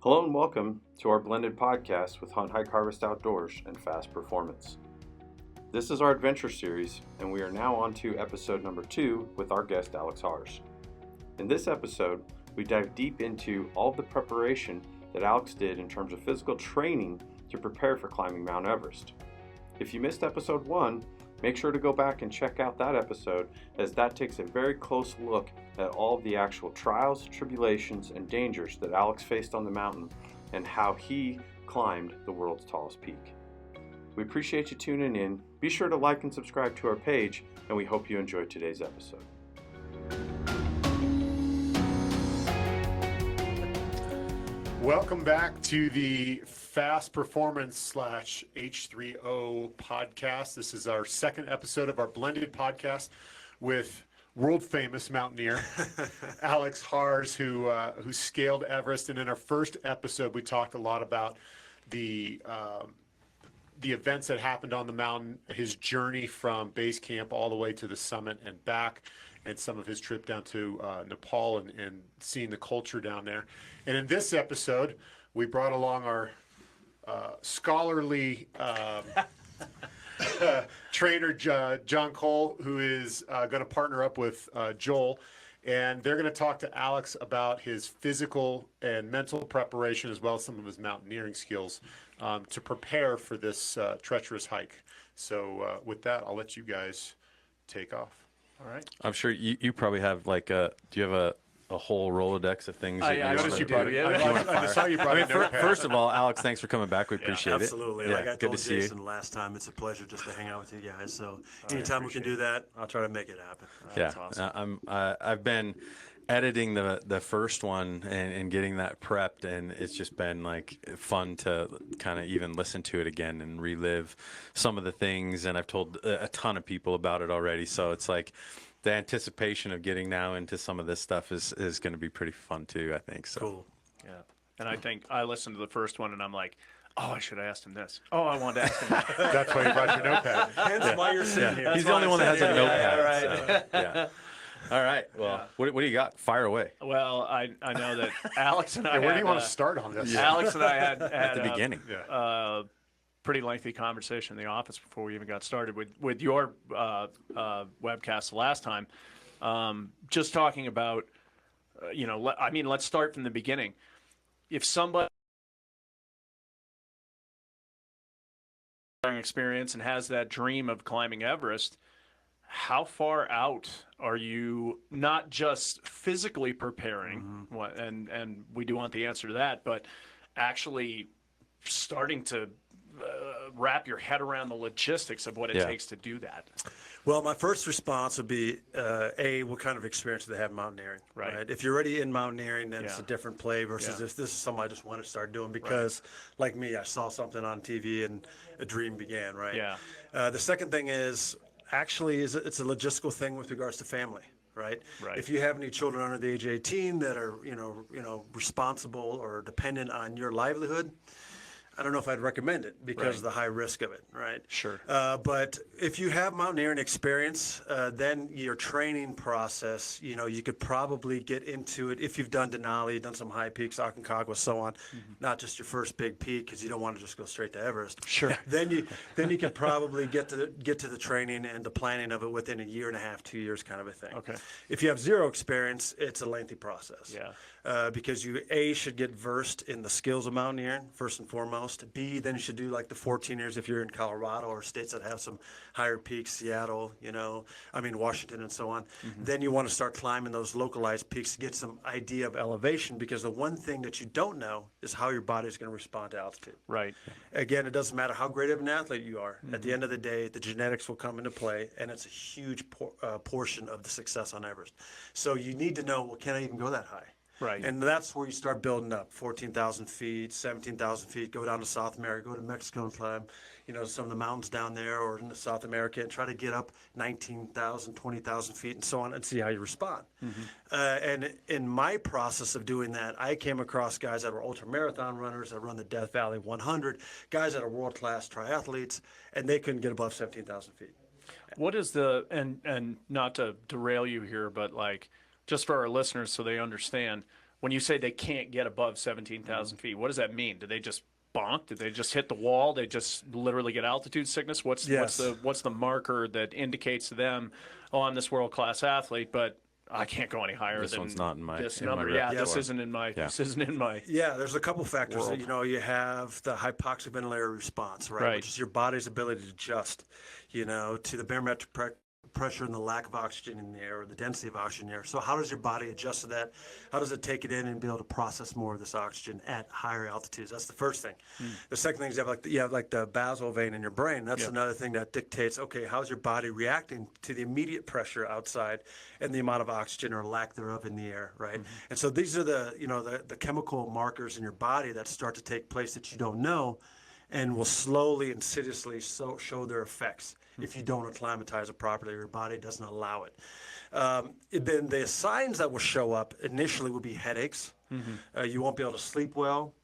Hello and welcome to our blended podcast with Hunt, Hike, Harvest Outdoors and Fast Performance. This is our adventure series, and we are now on to episode number 2 with our guest Alex Harz. In this episode, we dive deep into all of the preparation that Alex did in terms of physical training to prepare for climbing Mount Everest. If you missed episode 1, make sure to go back and check out that episode, as that takes a very close look at all of the actual trials, tribulations, and dangers that Alex faced on the mountain and how he climbed the world's tallest peak. We appreciate you tuning in. Be sure to like and subscribe to our page, and we hope you enjoyed today's episode. Welcome back to the Fast Performance / H3O podcast. This is our second episode of our blended podcast with world famous mountaineer Alex Harz, who scaled Everest. And in our first episode, we talked a lot about the events that happened on the mountain, his journey from base camp all the way to the summit and back, and some of his trip down to Nepal and seeing the culture down there. And in this episode, we brought along our scholarly trainer, John Cole, who is going to partner up with Joel. And they're going to talk to Alex about his physical and mental preparation, as well as some of his mountaineering skills to prepare for this treacherous hike. So with that, I'll let you guys take off. All right. I'm sure you probably have like do you have a whole Rolodex of things that I noticed you brought it. I saw you brought it. First of all, Alex, thanks for coming back. We appreciate it. Absolutely. Like I told Jason last time, it's a pleasure just to hang out with you guys. So anytime we can do that, I'll try to make it happen. That's awesome. I've been editing the first one and getting that prepped, and it's just been like fun to kind of even listen to it again and relive some of the things. And I've told a ton of people about it already, so it's like the anticipation of getting now into some of this stuff is going to be pretty fun too, I think. So Cool. Yeah. And I think I listened to the first one and I'm like, oh, I should have asked him this. Oh, I wanted to ask him that. That's why you brought your notepad. Hence why you're sitting here. He's the only one that has a notepad. Right. So, yeah. All right. Well, what do you got? Fire away. Well, I know that Alex and I Where do you want to had, start on this? Alex and I had At the beginning. pretty lengthy conversation in the office before we even got started with your webcast last time. Just talking about, let's start from the beginning. If somebody experience and has that dream of climbing Everest, how far out are you, not just physically preparing, and we do want the answer to that, but actually starting to wrap your head around the logistics of what it takes to do that? Well, my first response would be, what kind of experience do they have in mountaineering? Right. If you're already in mountaineering, then it's a different play versus if this is something I just want to start doing because, like me, I saw something on TV and a dream began, right? Yeah. The second thing is, actually, it's a logistical thing with regards to family. Right. If you have any children under the age of 18 that are, responsible or dependent on your livelihood, I don't know if I'd recommend it because of the high risk of it, right? Sure. But if you have mountaineering experience, then your training process, you could probably get into it if you've done Denali, done some high peaks, Aconcagua, so on, not just your first big peak because you don't want to just go straight to Everest. Sure. Then you can probably get to the training and the planning of it within a year and a half, 2 years, kind of a thing. Okay. If you have zero experience, it's a lengthy process. Yeah. Because you should get versed in the skills of mountaineering first and foremost. B, then you should do like the 14 years if you're in Colorado or states that have some higher peaks, Seattle, Washington and so on. Then you want to start climbing those localized peaks to get some idea of elevation, because the one thing that you don't know is how your body is going to respond to altitude. Right. Again, it doesn't matter how great of an athlete you are. At the end of the day, the genetics will come into play, and it's a huge portion of the success on Everest. So you need to know, well, can I even go that high? Right. And that's where you start building up, 14,000 feet, 17,000 feet, go down to South America, go to Mexico and climb, some of the mountains down there or in South America and try to get up 19,000, 20,000 feet and so on and see how you respond. And in my process of doing that, I came across guys that were ultramarathon runners that run the Death Valley 100, guys that are world-class triathletes, and they couldn't get above 17,000 feet. What is and not to derail you here, but like, just for our listeners so they understand, when you say they can't get above 17,000 feet, what does that mean? Do they just bonk? Did they just hit the wall? They just literally get altitude sickness? What's the marker that indicates to them, oh, I'm this world-class athlete, but I can't go any higher This than one's not in my this in my number. repertoire. This isn't in my. Yeah. This isn't in my. Yeah, there's a couple factors. World. You know, you have the hypoxic ventilator response, right? Right. Which is your body's ability to adjust, you know, to the barometric pressure and the lack of oxygen in the air, or the density of oxygen in the air. So how does your body adjust to that? How does it take it in and be able to process more of this oxygen at higher altitudes? That's the first thing. The second thing is you have like the basal vein in your brain. That's another thing that dictates, okay, how's your body reacting to the immediate pressure outside and the amount of oxygen or lack thereof in the air, right? And so these are the chemical markers in your body that start to take place that you don't know and will slowly, insidiously show their effects if you don't acclimatize it properly, or your body doesn't allow it. Then the signs that will show up initially will be headaches. You won't be able to sleep well.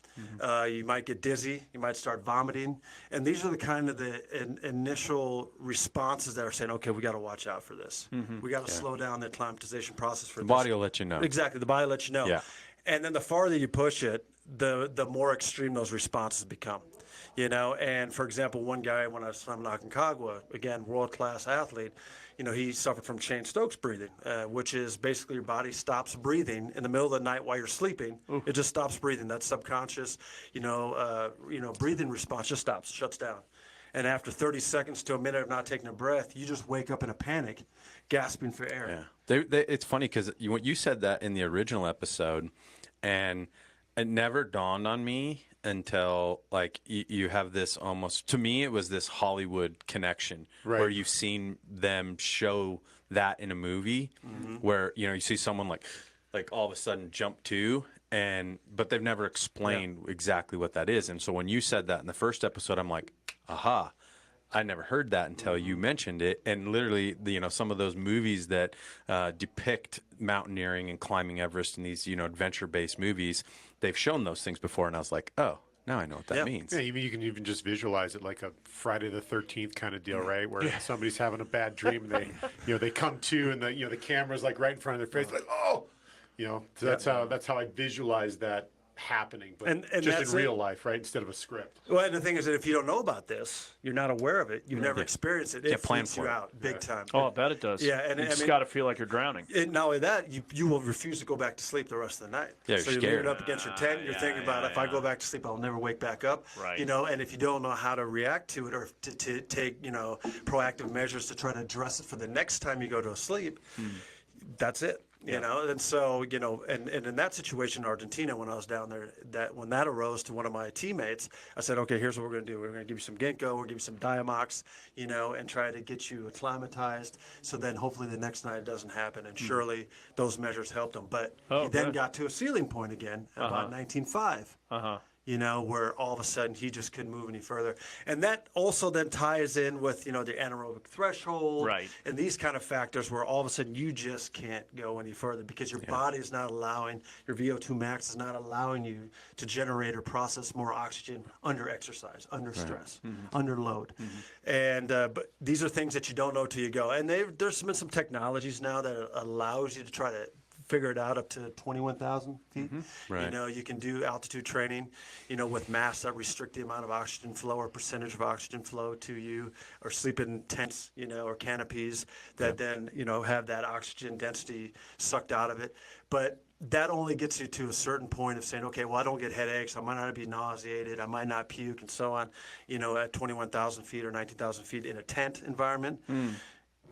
You might get dizzy. You might start vomiting. And these are the kind of the initial responses that are saying, okay, we got to watch out for this. We got to slow down the acclimatization process for The this. body will let you know. Exactly. The body lets you know. Yeah. And then the farther you push it, the more extreme those responses become. You know, and for example, one guy when I was climbing Aconcagua, again, world-class athlete, you know, he suffered from Cheyne-Stokes breathing, which is basically your body stops breathing in the middle of the night while you're sleeping. It just stops breathing. That subconscious, breathing response just stops, shuts down. And after 30 seconds to a minute of not taking a breath, you just wake up in a panic, gasping for air. Yeah, it's funny because you said that in the original episode, and it never dawned on me until like you have this almost, to me it was this Hollywood connection where you've seen them show that in a movie where you see someone like all of a sudden jump to, but they've never explained exactly what that is. And so when you said that in the first episode, I'm like, aha, I never heard that until you mentioned it. And literally, some of those movies that depict mountaineering and climbing Everest in these, adventure-based movies, they've shown those things before. And I was like, oh, now I know what that means. Yeah, you can even just visualize it like a Friday the 13th kind of deal, right? Where somebody's having a bad dream, and they come to, and the camera's like right in front of their face, like, oh, so that's how I visualize that happening, but and just that's in real life, right? Instead of a script. Well, and the thing is that if you don't know about this, you're not aware of it, you've never experienced it, it plan freaks for you it. out big time. Oh, I bet it does. Yeah, and it's got to feel like you're drowning. Not only that, you will refuse to go back to sleep the rest of the night. Yeah, so you're you're scared. leaning up against your tent, you're thinking about, if I go back to sleep, I'll never wake back up. Right. And if you don't know how to react to it, or to take, proactive measures to try to address it for the next time you go to sleep, that's it. And so, and in that situation in Argentina, when I was down there, when that arose to one of my teammates, I said, okay, here's what we're going to do. We're going to give you some ginkgo, we'll give you some Diamox, and try to get you acclimatized. So then hopefully the next night it doesn't happen. And surely those measures helped him. But he then got to a ceiling point again about 19.5. Where all of a sudden he just couldn't move any further. And that also then ties in with, the anaerobic threshold and these kind of factors where all of a sudden you just can't go any further because your body is not allowing, your VO2 max is not allowing you to generate or process more oxygen under exercise, under stress, under load. And but these are things that you don't know till you go. And there's been some technologies now that allows you to try to figure it out up to 21,000 feet. Right. You can do altitude training, with masks that restrict the amount of oxygen flow or percentage of oxygen flow to you, or sleep in tents, or canopies that then, have that oxygen density sucked out of it. But that only gets you to a certain point of saying, okay, well, I don't get headaches, I might not be nauseated, I might not puke, and so on, at 21,000 feet or 19,000 feet in a tent environment.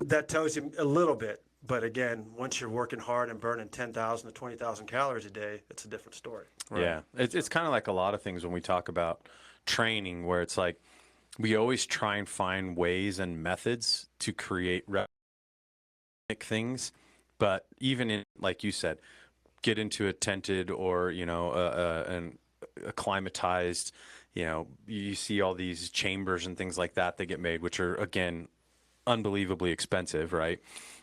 That tells you a little bit. But again, once you're working hard and burning 10,000 to 20,000 calories a day, it's a different story. Right? Yeah, it's kind of like a lot of things when we talk about training, where it's like we always try and find ways and methods to create things. But even in, like you said, get into a tented or an acclimatized, you see all these chambers and things like that get made, which are again unbelievably expensive, right?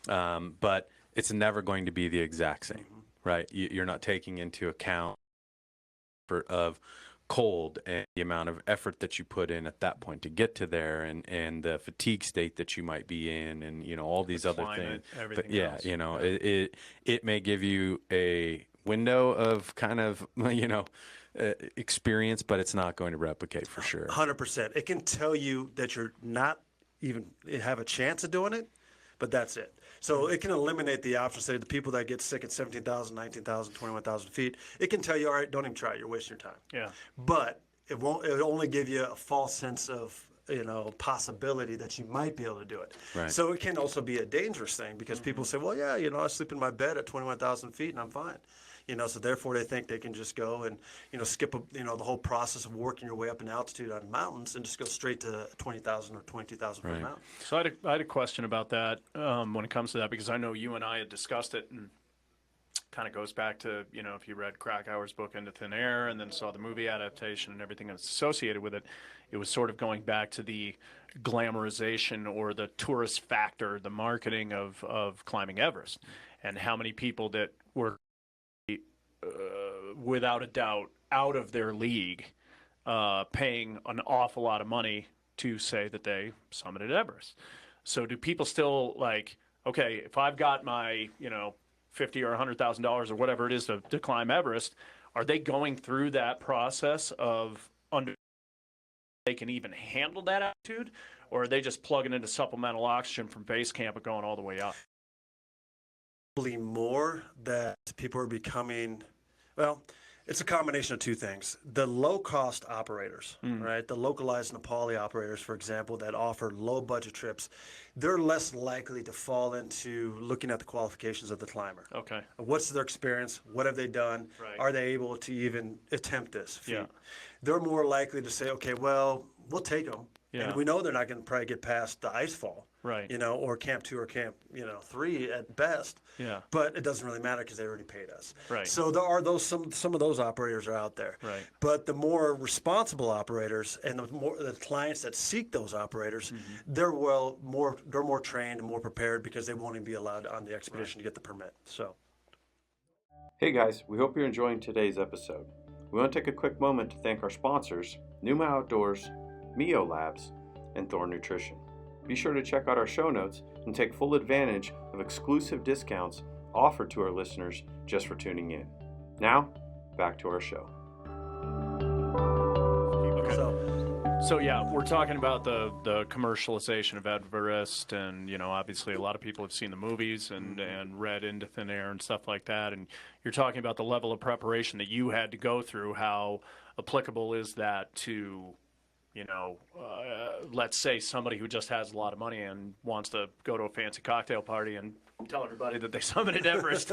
But it's never going to be the exact same, right? You're not taking into account of cold and the amount of effort that you put in at that point to get to there, and the fatigue state that you might be in, and all these other things. Everything but yeah, else. it may give you a window of kind of, experience, but it's not going to replicate for sure. 100%. It can tell you that you're not even have a chance of doing it, but that's it. So it can eliminate the option, say the people that get sick at 17,000, 19,000, 21,000 feet. It can tell you, all right, don't even try it. You're wasting your time. Yeah. But it'll only give you a false sense of, possibility that you might be able to do it. Right. So it can also be a dangerous thing because people say, well, yeah, I sleep in my bed at 21,000 feet and I'm fine. So therefore they think they can just go and, skip, the whole process of working your way up in altitude on mountains and just go straight to 20,000 or 22,000 foot mountain. So I had a question about that when it comes to that, because I know you and I had discussed it, and kind of goes back to, if you read Krakauer's book Into Thin Air and then saw the movie adaptation and everything that's associated with it, it was sort of going back to the glamorization or the tourist factor, the marketing of climbing Everest, and how many people that were without a doubt out of their league, paying an awful lot of money to say that they summited Everest. So do people still okay, if I've got my, $50,000 or $100,000 or whatever it is to climb Everest, are they going through that process of they can even handle that altitude, or are they just plugging into supplemental oxygen from base camp and going all the way up? More that people are becoming, it's a combination of two things. The low-cost operators, right? The localized Nepali operators, for example, that offer low-budget trips, they're less likely to fall into looking at the qualifications of the climber. Okay. What's their experience? What have they done? Right. Are they able to even attempt this feat? Yeah. They're more likely to say, okay, well, we'll take them. Yeah. And we know they're not going to probably get past the ice fall. Right. Or Camp 2 or Camp, 3 at best. Yeah. But it doesn't really matter because they already paid us. Right. So there are some of those operators are out there. Right. But the more responsible operators and the clients that seek those operators, they're more trained and more prepared because they won't even be allowed on the expedition to get the permit. So. Hey guys, we hope you're enjoying today's episode. We want to take a quick moment to thank our sponsors, Pnuma Outdoors, Mio-labs, and Thor Nutrition. Be sure to check out our show notes and take full advantage of exclusive discounts offered to our listeners just for tuning in. Now, back to our show. So yeah, we're talking about the commercialization of Everest, and obviously a lot of people have seen the movies and read Into Thin Air and stuff like that, and you're talking about the level of preparation that you had to go through. How applicable is that to let's say somebody who just has a lot of money and wants to go to a fancy cocktail party and tell everybody that they summited Everest?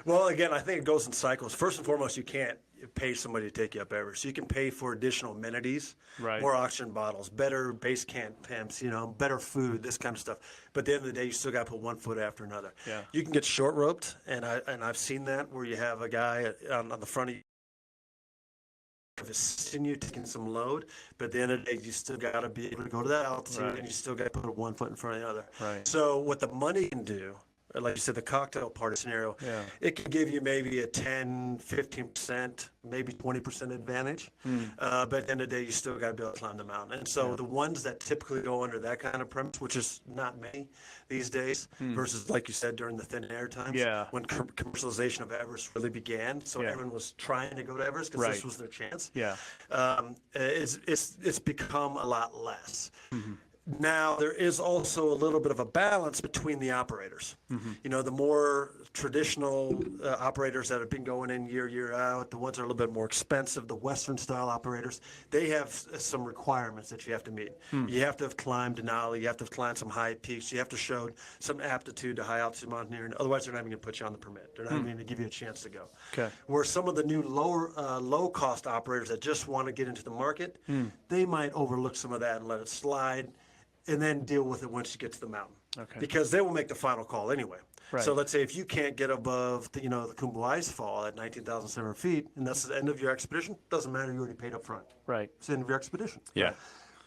Well, again, I think it goes in cycles. First and foremost, you can't pay somebody to take you up Everest. You can pay for additional amenities, more oxygen bottles, better base camp tents, better food, this kind of stuff. But at the end of the day, you still got to put one foot after another. Yeah. You can get short roped, and I've seen that where you have a guy on the front of you. Continue taking some load, but at the end of the day, you still got to be able to go to that altitude, and you still got to put one foot in front of the other. Right. So what the money can do, like you said, the cocktail party scenario, it can give you maybe a 10, 15%, maybe 20% advantage. But at the end of the day, you still got to be able to climb the mountain. And so the ones that typically go under that kind of premise, which is not many these days, versus, like you said, during the thin air times, when commercialization of Everest really began. So everyone was trying to go to Everest because this was their chance. Yeah. It's become a lot less. Now, there is also a little bit of a balance between the operators. The more traditional operators that have been going in year out, the ones that are a little bit more expensive, the Western-style operators, they have some requirements that you have to meet. You have to have climbed Denali, you have to have climbed some high peaks, you have to show some aptitude to high-altitude mountaineering, otherwise they're not even going to put you on the permit. They're not even going to give you a chance to go. Okay. Where some of the new low-cost operators that just want to get into the market, they might overlook some of that and let it slide, and then deal with it once you get to the mountain. Okay. Because they will make the final call anyway. Right. So let's say if you can't get above the Khumbu ice fall at 19,700 feet, and that's the end of your expedition, doesn't matter, you already paid up front. Right. It's the end of your expedition. Yeah.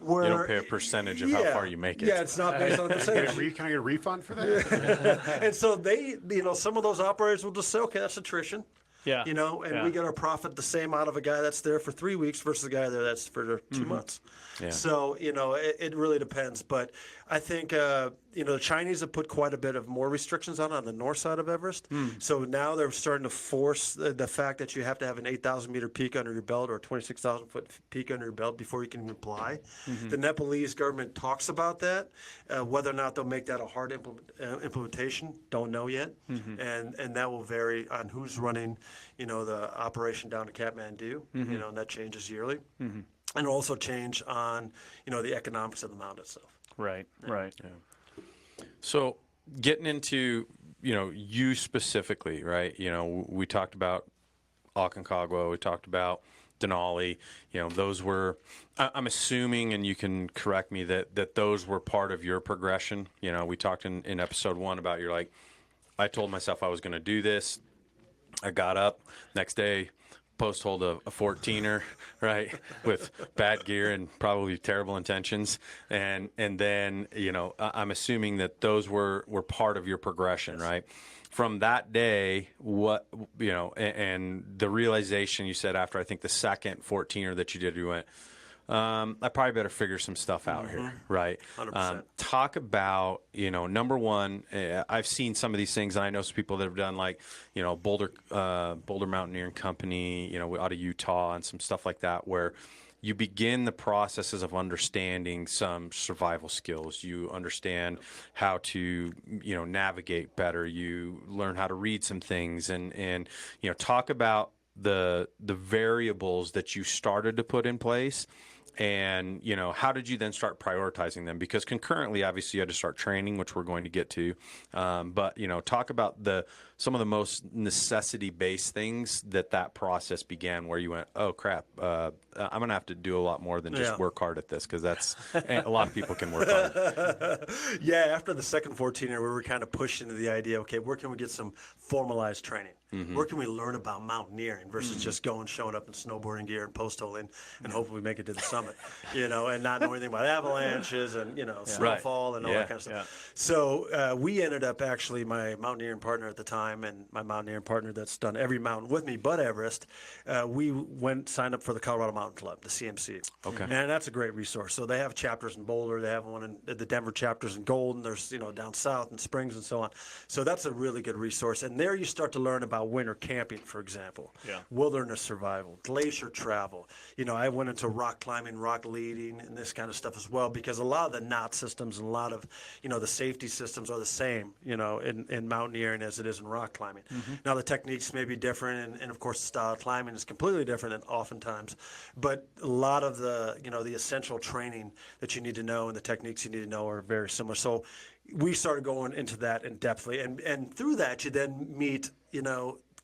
Where, you don't pay a percentage of how far you make it. Yeah, it's not based on a percentage. Can I get a refund for that? And so they, some of those operators will just say, okay, that's attrition. Yeah. We get our profit the same out of a guy that's there for 3 weeks versus a guy there that's for 2 months. Yeah. So, it really depends. But I think, the Chinese have put quite a bit of more restrictions on the north side of Everest. So now they're starting to force the fact that you have to have an 8,000 meter peak under your belt or a 26,000 foot peak under your belt before you can apply. The Nepalese government talks about that. Whether or not they'll make that a hard implementation, don't know yet. And that will vary on who's running, the operation down to Kathmandu, and that changes yearly. And it'll also change on, the economics of the mountain itself. Right, right. So getting into, you specifically, right? We talked about Aconcagua, we talked about Denali, those were, I'm assuming, and you can correct me, that those were part of your progression. We talked in episode 1 about I told myself I was going to do this. I got up next day, post-hold a 14er, right, with bad gear and probably terrible intentions. And then, I'm assuming that those were part of your progression, right? From that day, and the realization you said after, I think, the second 14er that you did, you went, I probably better figure some stuff out here, right? 100%. Talk about, number one, I've seen some of these things, and I know some people that have done Boulder Mountaineering Company, out of Utah and some stuff like that, where you begin the processes of understanding some survival skills. You understand how to, navigate better. You learn how to read some things, and talk about the variables that you started to put in place. And, how did you then start prioritizing them? Because concurrently, obviously, you had to start training, which we're going to get to. But, talk about some of the most necessity-based things that process began, where you went, oh, crap, I'm going to have to do a lot more than just work hard at this, because that's a lot of people can work hard. Yeah, after the second 14er, we were kind of pushed into the idea, okay, where can we get some formalized training? Where can we learn about mountaineering versus just showing up in snowboarding gear and post-holing and hopefully make it to the summit, and not know anything about avalanches and, snowfall and all that kind of stuff. So we ended up actually, my mountaineering partner at the time and my mountaineering partner that's done every mountain with me but Everest, we signed up for the Colorado Mountain Club, the CMC. Okay. And that's a great resource. So they have chapters in Boulder. They have one in the Denver chapters in Golden. There's, down south in Springs and so on. So that's a really good resource. And there you start to learn about winter camping, for example, wilderness survival, glacier travel. I went into rock climbing, rock leading, and this kind of stuff as well, because a lot of the knot systems and a lot of, the safety systems are the same, in mountaineering as it is in rock climbing. Now, the techniques may be different, and of course, the style of climbing is completely different oftentimes, but a lot of the, the essential training that you need to know and the techniques you need to know are very similar. So we started going into that in depthly, and through that, you then meet,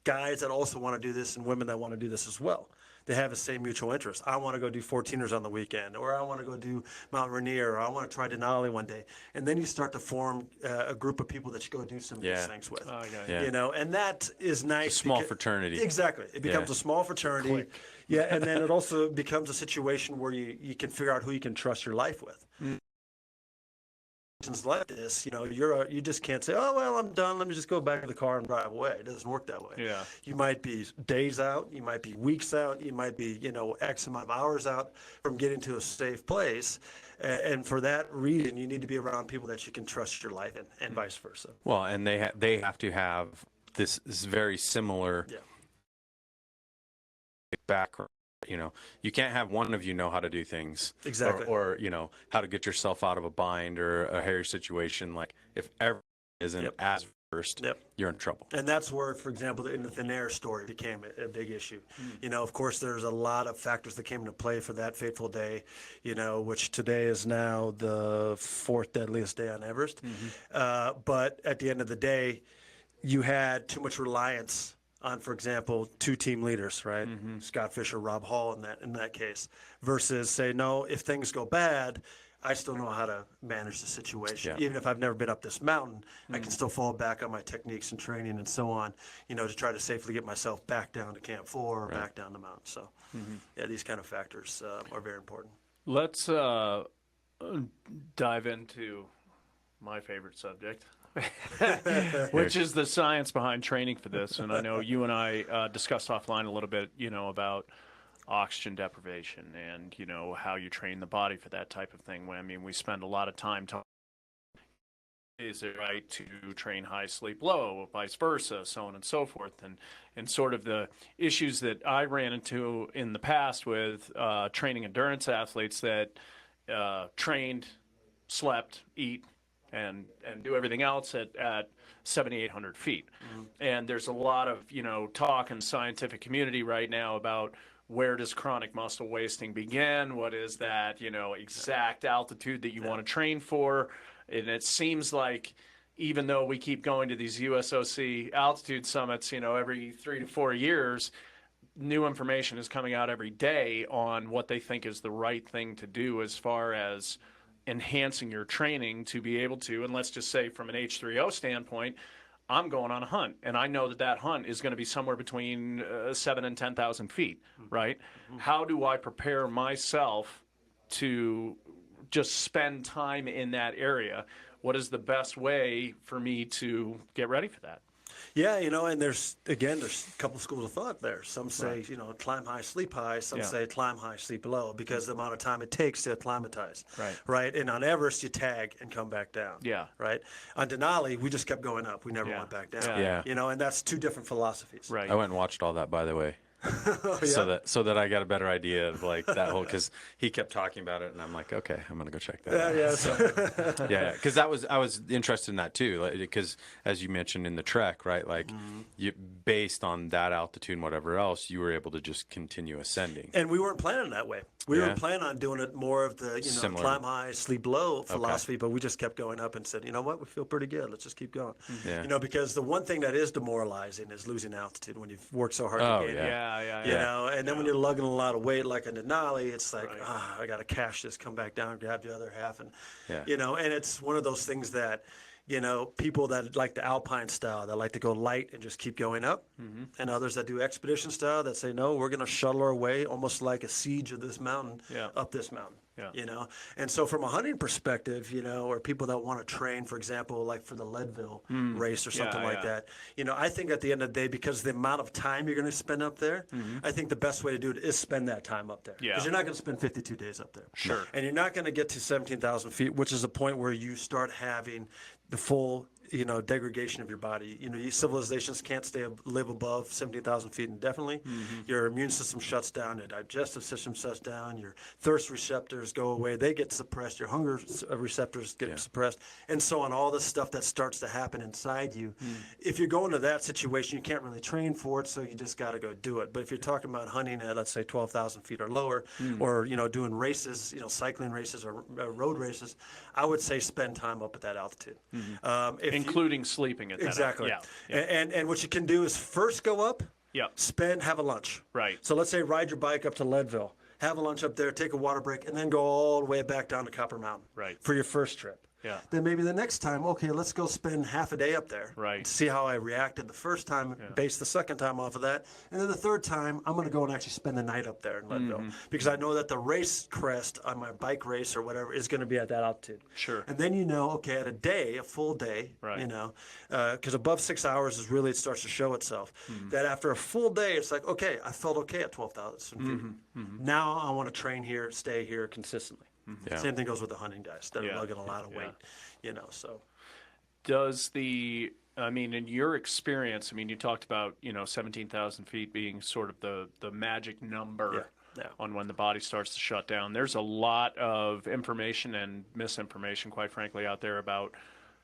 guys that also want to do this and women that want to do this as well. They have the same mutual interest. I want to go do 14ers on the weekend, or I want to go do Mount Rainier, or I want to try Denali one day. And then you start to form a group of people that you go do some of these things with. And that is nice. It's a small fraternity. Exactly. It becomes a small fraternity. Quick. Yeah, and then it also becomes a situation where you can figure out who you can trust your life with. Like this, you just can't say, oh, well, I'm done. Let me just go back to the car and drive away. It doesn't work that way. Yeah. You might be days out. You might be weeks out. You might be, X amount of hours out from getting to a safe place. And for that reason, you need to be around people that you can trust your life in, and vice versa. Well, and they have to have this very similar background. You can't have one of you know how to do things. Exactly. Or how to get yourself out of a bind or a hairy situation. Like, if everyone isn't as versed, you're in trouble. And that's where, for example, in the thin air story became a big issue. Of course, there's a lot of factors that came into play for that fateful day, which today is now the 4th deadliest day on Everest. But at the end of the day, you had too much reliance on, for example, 2 team leaders, right? Scott Fisher, Rob Hall in that case, versus say, no, if things go bad, I still know how to manage the situation. Even if I've never been up this mountain, I can still fall back on my techniques and training and so on, to try to safely get myself back down to Camp 4 or back down the mountain. So, these kind of factors are very important. Let's dive into my favorite subject. Which is the science behind training for this. And I know you and I discussed offline a little bit, about oxygen deprivation and, how you train the body for that type of thing. I mean, we spend a lot of time talking is it right to train high, sleep low, vice versa, so on and so forth, and sort of the issues that I ran into in the past with training endurance athletes that trained, slept, eat, and do everything else at 7,800 feet. And there's a lot of talk in the scientific community right now about where does chronic muscle wasting begin? What is that exact altitude that you want to train for? And it seems like even though we keep going to these USOC altitude summits, every 3 to 4 years, new information is coming out every day on what they think is the right thing to do as far as enhancing your training to be able to, and let's just say from an H3O standpoint, I'm going on a hunt, and I know that hunt is going to be somewhere between 7,000 and 10,000 feet, right? How do I prepare myself to just spend time in that area? What is the best way for me to get ready for that? Yeah, and there's a couple schools of thought there. Some say, climb high, sleep high. Some say climb high, sleep low, because the amount of time it takes to acclimatize. Right. And on Everest, you tag and come back down. Yeah. Right. On Denali, we just kept going up. We never went back down. Yeah. And that's two different philosophies. Right. I went and watched all that, by the way. So that I got a better idea of like that whole, because he kept talking about it, and I'm like, okay, I'm gonna go check that out. Yeah, because I was interested in that too, because as you mentioned in the trek, right, like you, based on that altitude and whatever else, you were able to just continue ascending. And we weren't planning that way. We were planning on doing it more of the Similar. climb high, sleep low philosophy, but we just kept going up and said, you know what, we feel pretty good. Let's just keep going. Yeah. Because the one thing that is demoralizing is losing altitude when you've worked so hard to gain it. And then when you're lugging a lot of weight like a Denali, it's like, I got to cash this, come back down, grab the other half. And, and it's one of those things that, people that like the alpine style, that like to go light and just keep going up, and others that do expedition style that say, no, we're going to shuttle our way almost like a siege of this mountain up this mountain. And so from a hunting perspective, or people that want to train, for example, like for the Leadville race or something like that, I think at the end of the day, because the amount of time you're going to spend up there, I think the best way to do it is spend that time up there. Because you're not going to spend 52 days up there. Sure. And you're not going to get to 17,000 feet, which is a point where you start having the full degradation of your body. Civilizations can't live above 17,000 feet indefinitely. Your immune system shuts down, your digestive system shuts down, your thirst receptors go away, they get suppressed, your hunger receptors get suppressed, and so on, all this stuff that starts to happen inside you. If you're going to that situation, you can't really train for it, so you just got to go do it. But if you're talking about hunting at, let's say, 12,000 feet or lower, or, doing races, cycling races or road races, I would say spend time up at that altitude. Including sleeping at that. Exactly. And what you can do is first go up, have a lunch. Right. So let's say ride your bike up to Leadville, have a lunch up there, take a water break, and then go all the way back down to Copper Mountain for your first trip. Then maybe the next time, okay, let's go spend half a day up there. Right. See how I reacted the first time, base the second time off of that. And then the third time, I'm going to go and actually spend the night up there in Leadville. Because I know that the race crest on my bike race or whatever is going to be at that altitude. Sure. And then okay, at a full day, because above 6 hours is really, it starts to show itself. That after a full day, it's like, okay, I felt okay at 12,000 feet. Now I want to train here, stay here consistently. Same thing goes with the hunting guys that are lugging a lot of weight, so. Does in your experience, you talked about, 17,000 feet being sort of the magic number on when the body starts to shut down. There's a lot of information and misinformation, quite frankly, out there about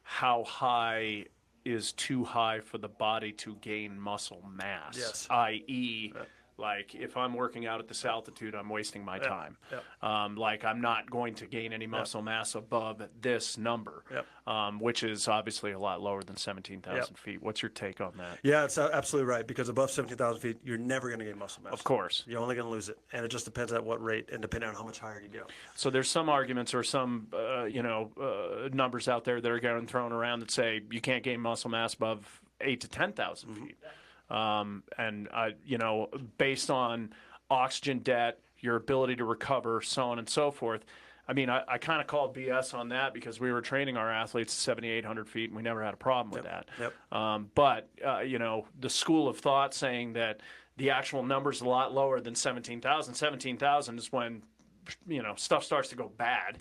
how high is too high for the body to gain muscle mass, i.e., like, if I'm working out at this altitude, I'm wasting my time. Like, I'm not going to gain any muscle mass above this number, which is obviously a lot lower than 17,000 feet. What's your take on that? Yeah, it's absolutely right, because above 17,000 feet, you're never going to gain muscle mass. Of course. You're only going to lose it, and it just depends at what rate and depending on how much higher you go. So there's some arguments or some, numbers out there that are getting thrown around that say you can't gain muscle mass above 8,000 to 10,000 feet. And based on oxygen debt, your ability to recover, so on and so forth. I kind of called BS on that because we were training our athletes at 7,800 feet and we never had a problem with that. But the school of thought saying that the actual number is a lot lower than 17,000. 17,000 is when stuff starts to go bad,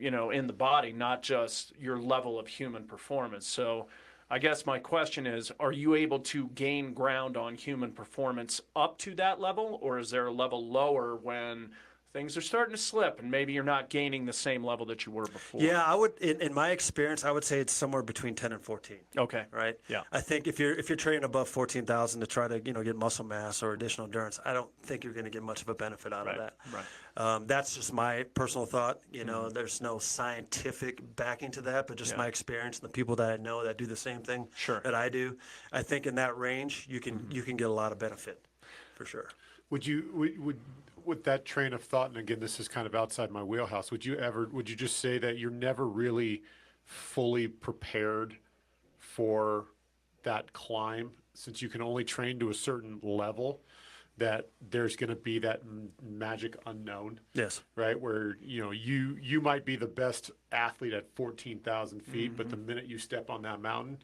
in the body, not just your level of human performance. So I guess my question is, are you able to gain ground on human performance up to that level, or is there a level lower when things are starting to slip and maybe you're not gaining the same level that you were before? Yeah, I would. In my experience, I would say it's somewhere between 10 and 14. Okay. Right. Yeah. I think if you're training above 14,000 to try to get muscle mass or additional endurance, I don't think you're going to get much of a benefit out of that. Right. That's just my personal thought. There's no scientific backing to that, but just my experience and the people that I know that do the same thing that I do. I think in that range, you can get a lot of benefit, for sure. With that train of thought, and again, this is kind of outside my wheelhouse, would you just say that you're never really fully prepared for that climb, since you can only train to a certain level, that there's going to be that magic unknown? Yes. Right? Where, you might be the best athlete at 14,000 feet, but the minute you step on that mountain,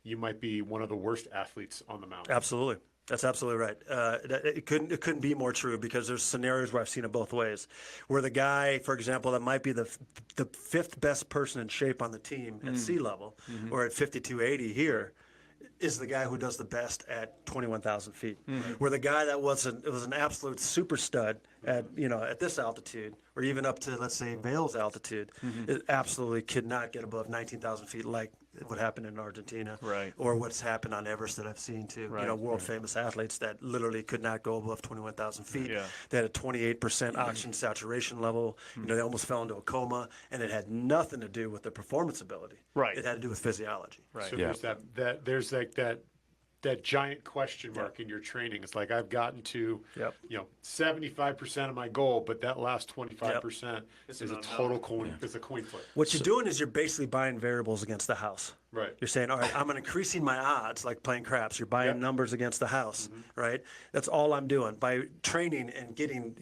you might be one of the worst athletes on the mountain. Absolutely. That's absolutely right. It couldn't be more true, because there's scenarios where I've seen it both ways, where the guy, for example, that might be the fifth best person in shape on the team at sea level or at 5280 here, is the guy who does the best at 21,000 feet. Where the guy that was an absolute super stud at this altitude, or even up to, let's say, Vail's altitude, it absolutely could not get above 19,000 feet, like what happened in Argentina, right, or what's happened on Everest that I've seen too. Right. World famous athletes that literally could not go above 21,000 feet. Yeah. They had a 28% oxygen saturation level. They almost fell into a coma, and it had nothing to do with their performance ability. Right. It had to do with physiology. Right. So there's that giant question mark in your training. It's like, I've gotten to 75% of my goal, but that last 25% is a total coin flip. What you're doing is you're basically buying variables against the house. Right. You're saying, all right, I'm increasing my odds, like playing craps. You're buying numbers against the house, right? That's all I'm doing by training and getting,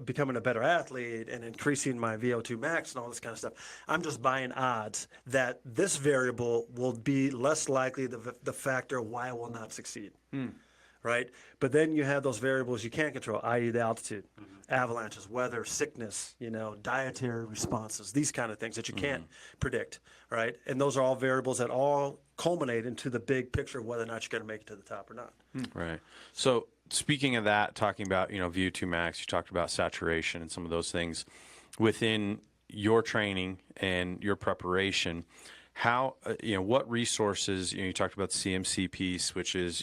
becoming a better athlete and increasing my VO2 max and all this kind of stuff. I'm just buying odds that this variable will be less likely the factor why I will not succeed. Right? But then you have those variables you can't control, i.e. the altitude, avalanches, weather, sickness, dietary responses, these kind of things that you can't predict, right? And those are all variables that all culminate into the big picture of whether or not you're going to make it to the top or not. Right. So speaking of that, talking about, VO2 max, you talked about saturation and some of those things within your training and your preparation. How, what resources, you talked about the CMC piece, which is,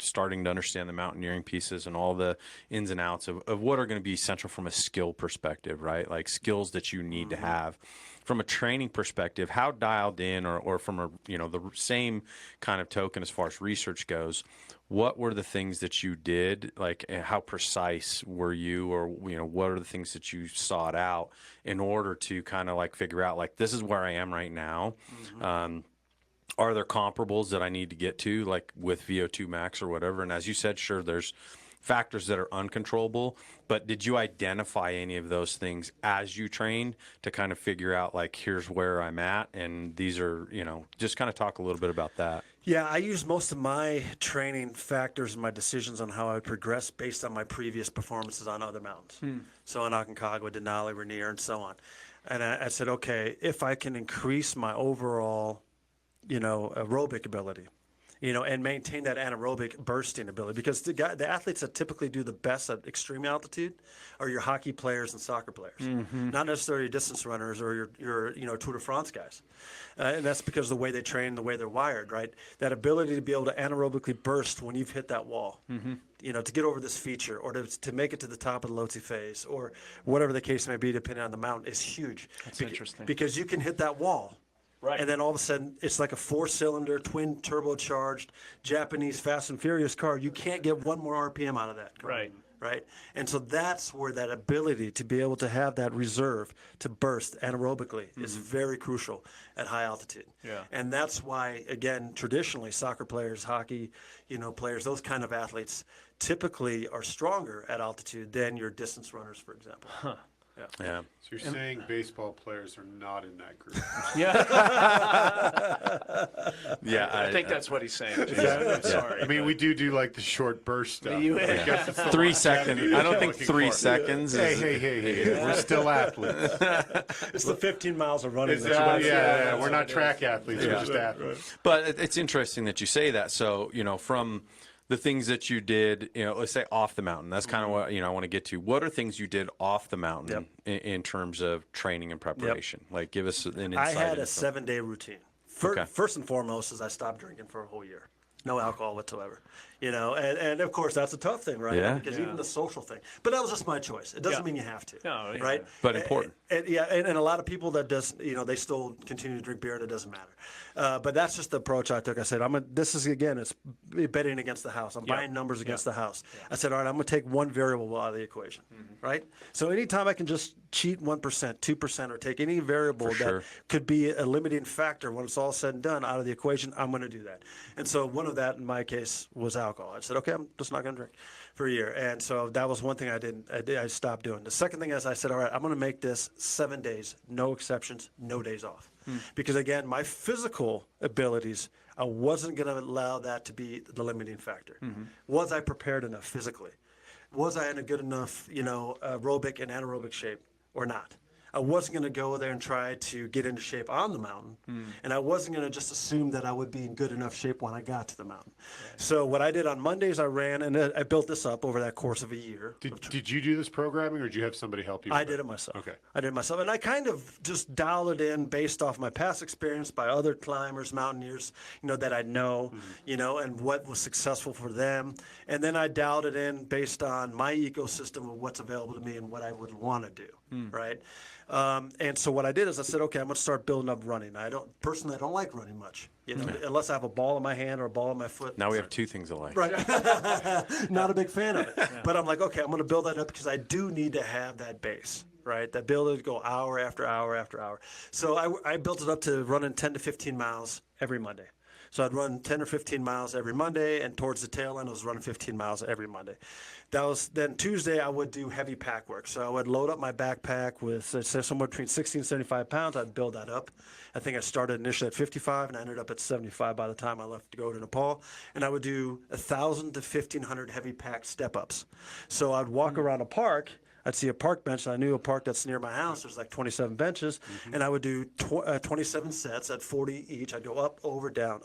starting to understand the mountaineering pieces and all the ins and outs of what are going to be essential from a skill perspective, right? Like skills that you need to have. From a training perspective, how dialed in, or from a, the same kind of token as far as research goes, what were the things that you did? Like, how precise were you, or, what are the things that you sought out in order to kind of like figure out, like, this is where I am right now. Are there comparables that I need to get to, like with VO2 max or whatever? And as you said, sure, there's factors that are uncontrollable, but did you identify any of those things as you trained to kind of figure out, like, here's where I'm at, and these are, just kind of talk a little bit about that. Yeah, I use most of my training factors and my decisions on how I would progress based on my previous performances on other mountains. So in Aconcagua, Denali, Rainier, and so on. And I said, okay, if I can increase my overall aerobic ability, and maintain that anaerobic bursting ability, because the athletes that typically do the best at extreme altitude are your hockey players and soccer players, not necessarily your distance runners or your Tour de France guys. And that's because of the way they train, the way they're wired, right? That ability to be able to anaerobically burst when you've hit that wall, to get over this feature, or to make it to the top of the Lhotse phase, or whatever the case may be, depending on the mountain, is huge. That's interesting. Because you can hit that wall. Right. And then all of a sudden, it's like a 4-cylinder, twin turbocharged Japanese Fast and Furious car. You can't get one more RPM out of that car. Right. Right. And so that's where that ability to be able to have that reserve to burst anaerobically is very crucial at high altitude. Yeah. And that's why, again, traditionally, soccer players, hockey, players, those kind of athletes typically are stronger at altitude than your distance runners, for example. Yeah. So you're saying baseball players are not in that group? Yeah, Yeah. I think that's what he's saying. Jason. Yeah. I'm sorry. I mean, but- we do like the short burst stuff. You- I guess it's the 3 longevity seconds. that I don't you're think looking 3 for. seconds Hey, is. hey. We're still athletes. It's the 15 miles of running. It's, that you want to see. yeah, that's we're not what it track athletes. We're just athletes. But it's interesting that you say that. So, from the things that you did, let's say off the mountain, that's kind of what, I want to get to. What are things you did off the mountain in terms of training and preparation? Like, give us an insight. I had into a 7-day routine. First and foremost is I stopped drinking for a whole year. No alcohol whatsoever. And of course that's a tough thing, right? Yeah. Because even the social thing. But that was just my choice. It doesn't mean you have to. No, yeah. Right? But important. And a lot of people that they still continue to drink beer and it doesn't matter. But that's just the approach I took. I said, this is, again, it's betting against the house. I'm buying numbers against the house. I said, all right, I'm going to take one variable out of the equation, right? So anytime I can just cheat 1%, 2%, or take any variable that could be a limiting factor when it's all said and done out of the equation, I'm going to do that. And so one of that in my case was alcohol. I said, okay, I'm just not going to drink for a year. And so that was one thing I stopped doing. The second thing is I said, all right, I'm going to make this 7 days, no exceptions, no days off. Because again, my physical abilities, I wasn't going to allow that to be the limiting factor. Was I prepared enough physically? Was I in a good enough, aerobic and anaerobic shape or not? I wasn't going to go there and try to get into shape on the mountain, and I wasn't going to just assume that I would be in good enough shape when I got to the mountain. Right. So what I did on Mondays, I ran, and I built this up over that course of a year. Did you do this programming, or did you have somebody help you? I did it myself. Okay. I did it myself, and I kind of just dialed it in based off my past experience by other climbers, mountaineers, that I know, and what was successful for them, and then I dialed it in based on my ecosystem of what's available to me and what I would want to do, right? And so what I did is I said, okay, I'm going to start building up running. I don't like running much, unless I have a ball in my hand or a ball in my foot. Now we have two things alike. Right. Not a big fan of it. But I'm like, okay, I'm going to build that up because I do need to have that base, right? That ability to go hour after hour after hour. So I built it up to running 10 to 15 miles every Monday. So I'd run 10 or 15 miles every Monday, and towards the tail end, I was running 15 miles every Monday. Then Tuesday, I would do heavy pack work. So I would load up my backpack with, say, somewhere between 60 and 75 pounds. I'd build that up. I think I started initially at 55, and I ended up at 75 by the time I left to go to Nepal. And I would do 1,000 to 1,500 heavy pack step-ups. So I'd walk around a park. I'd see a park bench. I knew a park that's near my house. There's like 27 benches, and I would do 27 sets at 40 each. I'd go up, over, down,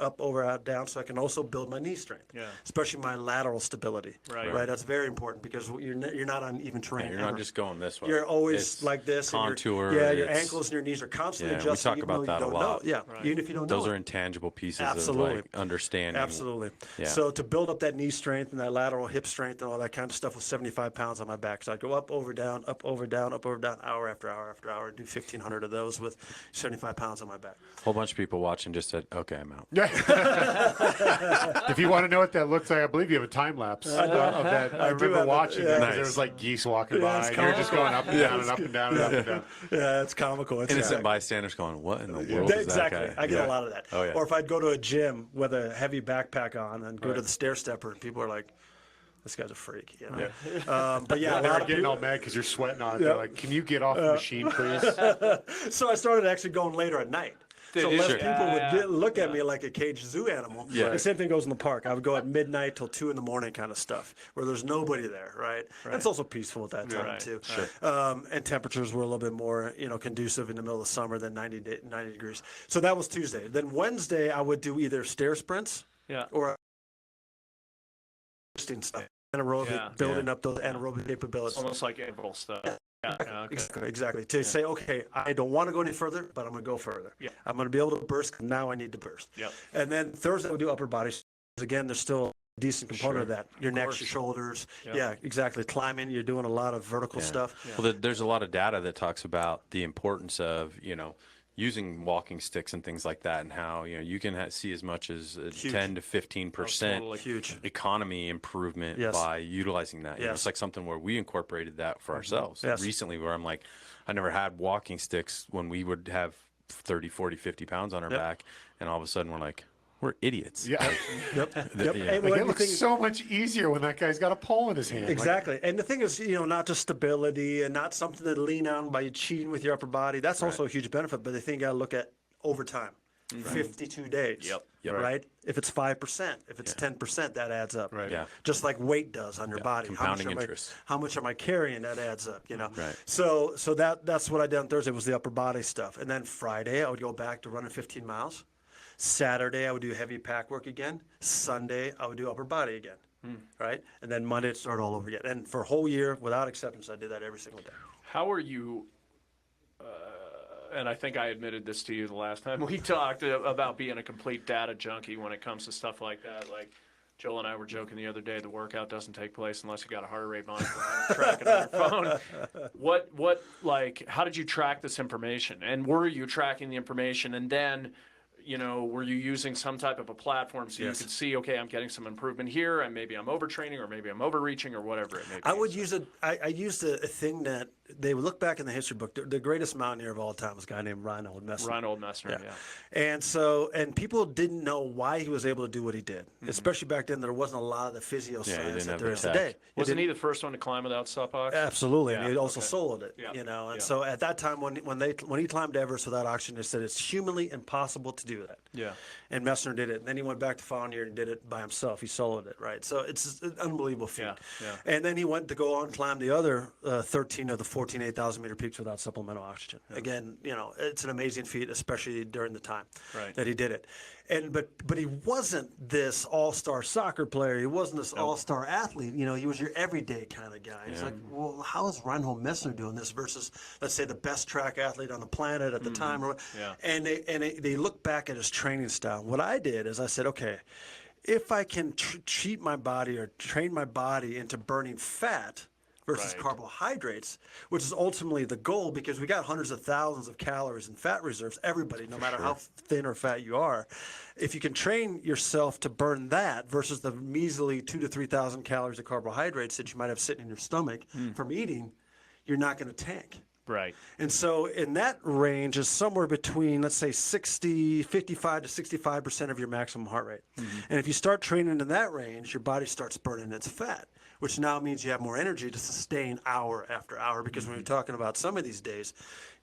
down, so I can also build my knee strength, especially my lateral stability. Right. That's very important because you're not on even terrain. You're not just going this way. You're always like this. Contour. And your ankles and your knees are constantly adjusting. We talk about that a lot. Even if you don't know. Those are intangible pieces Absolutely. of understanding. Absolutely. Yeah. So to build up that knee strength and that lateral hip strength and all that kind of stuff with 75 pounds on my back. So I'd go up, over, down, hour after hour after hour, do 1,500 of those with 75 pounds on my back. A whole bunch of people watching just said, okay, I'm out. If you want to know what that looks like, I believe you have a time lapse of that. I remember watching that because there was like geese walking by, and you're just going up and down and up and down and up and down. Yeah, it's comical. It's Innocent bystanders going, what in the world is exactly. that guy? I get a lot of that. Oh, yeah. Or if I'd go to a gym with a heavy backpack on and go to the stair stepper, and people are like, this guy's a freak, But yeah, They're getting all mad because you're sweating on it. They're like, can you get off the machine, please? So I started actually going later at night. So less people would look at me like a caged zoo animal. Yeah. The same thing goes in the park. I would go at midnight till 2 in the morning kind of stuff, where there's nobody there, right? And it's also peaceful at that time, too. Sure. And temperatures were a little bit more, conducive in the middle of summer than 90 degrees. So that was Tuesday. Then Wednesday, I would do either stair sprints or stuff. Anaerobic, building up those anaerobic capabilities. Almost like interval stuff. Exactly. To say, okay, I don't want to go any further, but I'm going to go further. I'm going to be able to burst. Now I need to burst. And then Thursday we do upper body. Again, there's still a decent component of that. Your neck, your shoulders. Yeah, exactly. Climbing. You're doing a lot of vertical stuff. Well, there's a lot of data that talks about the importance of, using walking sticks and things like that, and how you can see as much as 10 to 15% economy improvement by utilizing that. It's like something where we incorporated that for ourselves recently, where I'm like, I never had walking sticks when we would have 30, 40, 50 pounds on our back, and all of a sudden we're like, we're idiots. Yeah. Yep. Yeah. And Like, well, it the looks thing- so much easier when that guy's got a pole in his hand. Like, Exactly. And the thing is, not just stability and not something to lean on by cheating with your upper body. That's also a huge benefit. But the thing you got to look at over time. 52 days. Yep. Right? If it's 5%, if it's 10%, that adds up. Right. Yeah. Just like weight does on your body. Compounding interest. How much am I carrying? That adds up, Right. So that's what I did on Thursday was the upper body stuff. And then Friday, I would go back to running 15 miles. Saturday, I would do heavy pack work again. Sunday, I would do upper body again. Right? And then Monday, it'd start all over again. And for a whole year, without exceptions, I did that every single day. How are you? And I think I admitted this to you the last time we talked about being a complete data junkie when it comes to stuff like that. Like Joel and I were joking the other day, the workout doesn't take place unless you got a heart rate monitor on and track it on your phone. How did you track this information? And were you tracking the information? And then, were you using some type of a platform so you could see, okay, I'm getting some improvement here, and maybe I'm overtraining, or maybe I'm overreaching, or whatever it may be? I would use I used a thing that they would look back in the history book. The greatest mountaineer of all time was a guy named Reinhold Messner. Reinhold Messner, yeah. And people didn't know why he was able to do what he did, especially back then. There wasn't a lot of the physio science that there is today. Wasn't he the first one to climb without socks? Absolutely, and Yeah, he also okay. soloed it. Yeah, And so at that time, when he climbed Everest without oxygen, they said it's humanly impossible to do that. Yeah. And Messner did it. And then he went back the following year and did it by himself. He soloed it, right? So it's an unbelievable feat. Yeah. And then he went to go on and climb the other 13 of the 14 8,000-meter peaks without supplemental oxygen. Again, it's an amazing feat, especially during the time that he did it. But he wasn't this all-star soccer player. He wasn't this all-star athlete. He was your everyday kind of guy. It's like, well, how is Reinhold Messner doing this versus, let's say, the best track athlete on the planet at the time? And they look back at his training style. What I did is I said, okay, if I can cheat my body or train my body into burning fat versus carbohydrates, which is ultimately the goal, because we got hundreds of thousands of calories in fat reserves, everybody, no matter how thin or fat you are. If you can train yourself to burn that versus the measly 2,000 to 3,000 calories of carbohydrates that you might have sitting in your stomach from eating, you're not going to tank. Right. And so in that range is somewhere between, let's say, 55 to 65% of your maximum heart rate. And if you start training in that range, your body starts burning its fat, which now means you have more energy to sustain hour after hour. Because when you're talking about some of these days,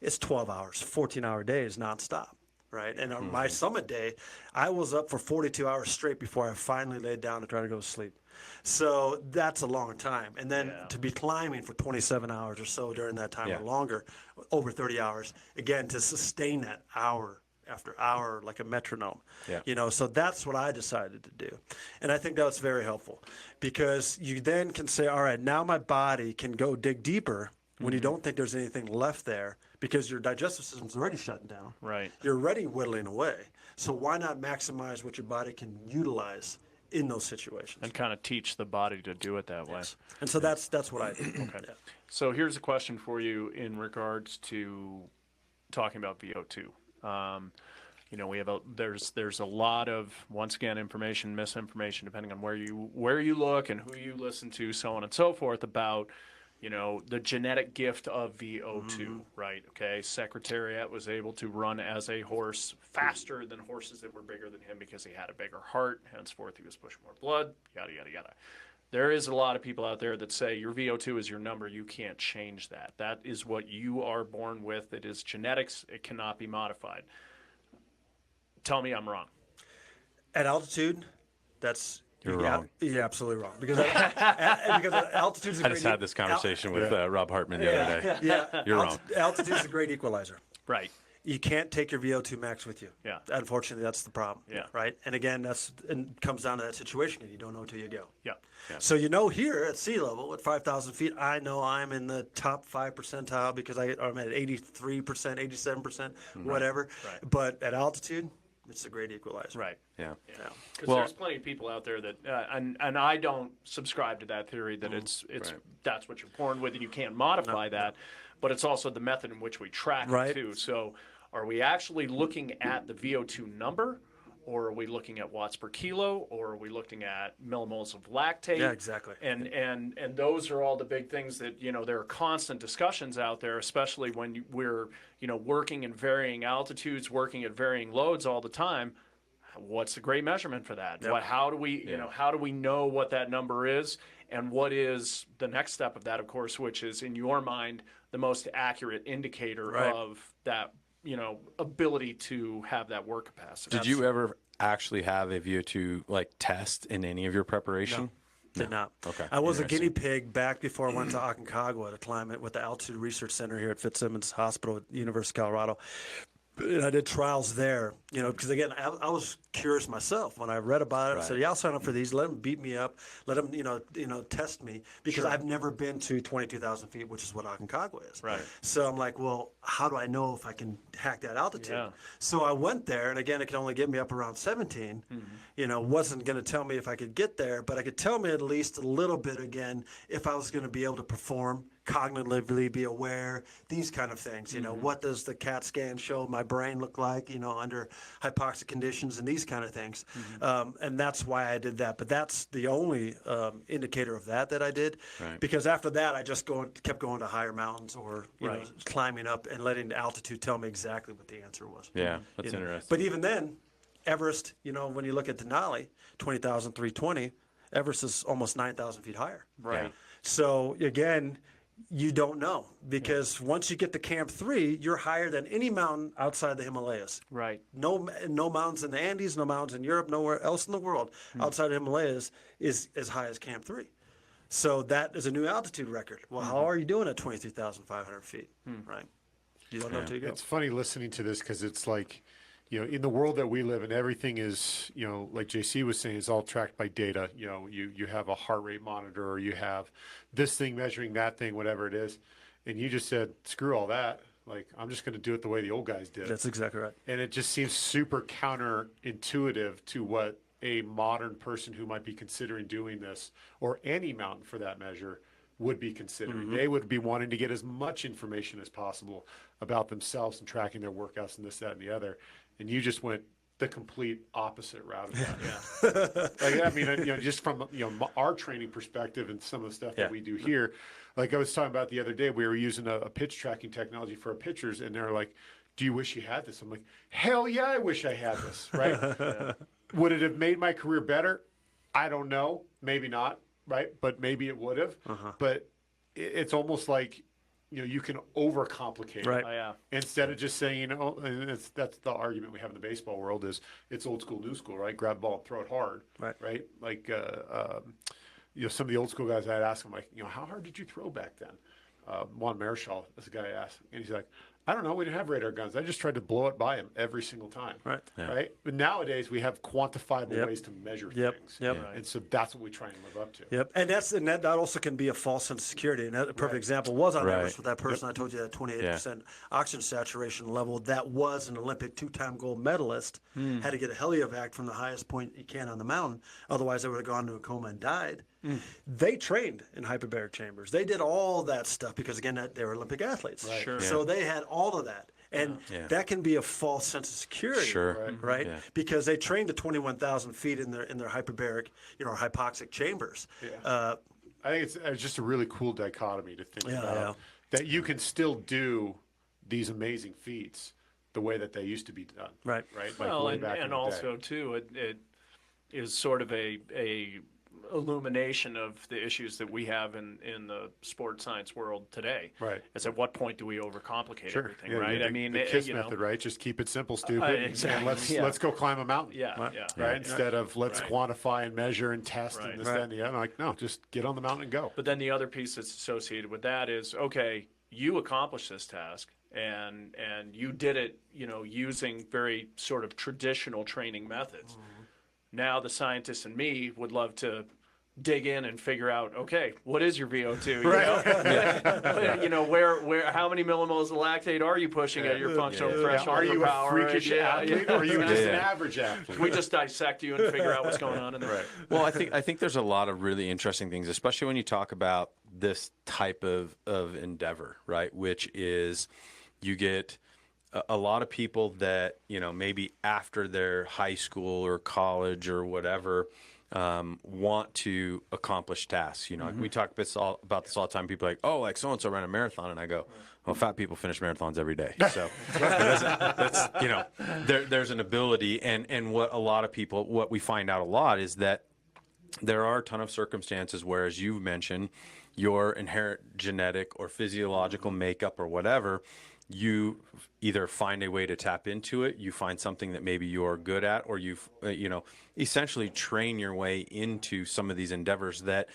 it's 12 hours, 14-hour days nonstop. Right. And on my summit day, I was up for 42 hours straight before I finally laid down to try to go to sleep. So that's a long time. And then to be climbing for 27 hours or so during that time or longer, over 30 hours, again, to sustain that hour after hour like a metronome. So that's what I decided to do. And I think that's very helpful, because you then can say, all right, now my body can go dig deeper when you don't think there's anything left there, because your digestive system's already shutting down. Right. You're already whittling away. So why not maximize what your body can utilize in those situations? And kind of teach the body to do it that way. And so that's what I did. Okay. So here's a question for you in regards to talking about VO2. We have there's a lot of, once again, information, misinformation, depending on where you look and who you listen to, so on and so forth, about the genetic gift of VO2, right? Okay, Secretariat was able to run as a horse faster than horses that were bigger than him because he had a bigger heart. Henceforth, he was pushing more blood, yada, yada, yada. There is a lot of people out there that say your VO2 is your number. You can't change that. That is what you are born with. It is genetics. It cannot be modified. Tell me I'm wrong. At altitude, that's... You're wrong. You're absolutely wrong. Because altitude is a I just had this conversation with Rob Hartman the other day. You're wrong. Altitude is a great equalizer. Right. You can't take your VO2 max with you. Yeah. Unfortunately, that's the problem. Yeah. Right. And again, it comes down to that situation, and you don't know until you go. Yeah. So here at sea level, at 5,000 feet, I know I'm in the top 5 percentile because I'm at 83%, 87%, whatever. Right. But at altitude, it's a great equalizer. Right. Yeah. Because there's plenty of people out there that, and I don't subscribe to that theory that that's what you're born with and you can't modify that, but it's also the method in which we track it too. So are we actually looking at the VO2 number, or are we looking at watts per kilo, or are we looking at millimoles of lactate? Yeah, exactly. And those are all the big things that, there are constant discussions out there, especially when we're, working in varying altitudes, working at varying loads all the time. what's the great measurement for that? Yep. How do we, how do we know what that number is? And what is the next step of that, of course, which is in your mind, the most accurate indicator of that, ability to have that work capacity. Did you ever actually have a VO2 like test in any of your preparation? No. Did not. Okay. I was a guinea pig back before I went to Aconcagua to climb it with the Altitude Research Center here at Fitzsimmons Hospital at the University of Colorado. And I did trials there, because again, I was curious myself when I read about it. I said, "Yeah, I'll sign up for these. Let them beat me up. Let them, test me because I've never been to 22,000 feet, which is what Aconcagua is." Right. So I'm like, well, how do I know if I can hack that altitude? Yeah. So I went there, and again, it could only get me up around 17. Wasn't going to tell me if I could get there, but I could tell me at least a little bit again if I was going to be able to perform, cognitively be aware, these kind of things. What does the CAT scan show my brain look like, under hypoxic conditions and these kind of things. And that's why I did that. But that's the only indicator of that I did. Right. Because after that, I just kept going to higher mountains or climbing up and letting the altitude tell me exactly what the answer was. Yeah, that's interesting. But even then, Everest, when you look at Denali, 20,320, Everest is almost 9,000 feet higher. Right. Yeah. So again, you don't know because once you get to Camp 3, you're higher than any mountain outside the Himalayas. Right. No mountains in the Andes, no mountains in Europe, nowhere else in the world outside the Himalayas is as high as Camp 3. So that is a new altitude record. Well, how are you doing at 23,500 feet? Right. You don't know until you go. It's funny listening to this because it's like, in the world that we live in, everything is, like JC was saying, is all tracked by data. You have a heart rate monitor or you have this thing measuring that thing, whatever it is. And you just said, screw all that. Like, I'm just going to do it the way the old guys did. That's exactly right. And it just seems super counterintuitive to what a modern person who might be considering doing this, or any mountain for that measure, would be considering. They would be wanting to get as much information as possible about themselves and tracking their workouts and this, that, and the other. And you just went the complete opposite route of that. Like, I mean, just from our training perspective and some of the stuff that we do here. Like I was talking about the other day, we were using a pitch tracking technology for our pitchers, and they're like, "Do you wish you had this?" I'm like, "Hell yeah, I wish I had this." Right? Would it have made my career better? I don't know. Maybe not. Right? But maybe it would have. But it's almost like, you can overcomplicate Right. it. Oh, yeah. Instead of just saying, and that's the argument we have in the baseball world is it's old school, new school, right? Grab the ball and throw it hard, right? Like, some of the old school guys, I'd ask them, like, how hard did you throw back then? Juan Marichal, this guy asked, and he's like, I don't know, we didn't have radar guns. I just tried to blow it by him every single time. Right. Yeah. Right. But nowadays we have quantifiable ways to measure things. And so that's what we try and live up to. Yep, and that also can be a false sense of security. And a perfect example was on Everest with that person I told you, that 28% oxygen saturation level. That was an Olympic 2-time gold medalist. Had to get a heliovac from the highest point you can on the mountain. Otherwise, they would have gone to a coma and died. They trained in hyperbaric chambers. They did all that stuff because, again, they were Olympic athletes. Right. Sure. So they had all of that. And that can be a false sense of security, Sure. right? Yeah. Because they trained to 21,000 feet in their hyperbaric, hypoxic chambers. I think it's just a really cool dichotomy to think about that you can still do these amazing feats the way that they used to be done. Right. Right. Like Well, way back in and the also day. too, it is sort of a illumination of the issues that we have in the sports science world today. Right. It's at what point do we overcomplicate everything, right? The, I mean, the KISS method, right? Just keep it simple, stupid. Exactly. And let's go climb a mountain. Yeah. Right. Instead of let's quantify and measure and test and this, that, and the other. Like, no, just get on the mountain and go. But then the other piece that's associated with that is, okay, you accomplished this task and you did it, using very sort of traditional training methods. Now the scientist in me would love to dig in and figure out, okay, what is your VO2? Where how many millimoles of lactate are you pushing at your functional threshold? Are you for a power? freakish athlete or are you just an average athlete? We just dissect you and figure out what's going on in there. Right. Well, I think there's a lot of really interesting things, especially when you talk about this type of endeavor, right? Which is you get a lot of people that, maybe after their high school or college or whatever, want to accomplish tasks. You know, we talk about this all the time. People are like, oh, like so and so ran a marathon, and I go, well, fat people finish marathons every day. So that's you know, there's an ability, and what a lot of people, what we find out a lot is that there are a ton of circumstances where, as you've mentioned, your inherent genetic or physiological makeup or whatever, you either find a way to tap into it, you find something that maybe you're good at, or you essentially train your way into some of these endeavors that,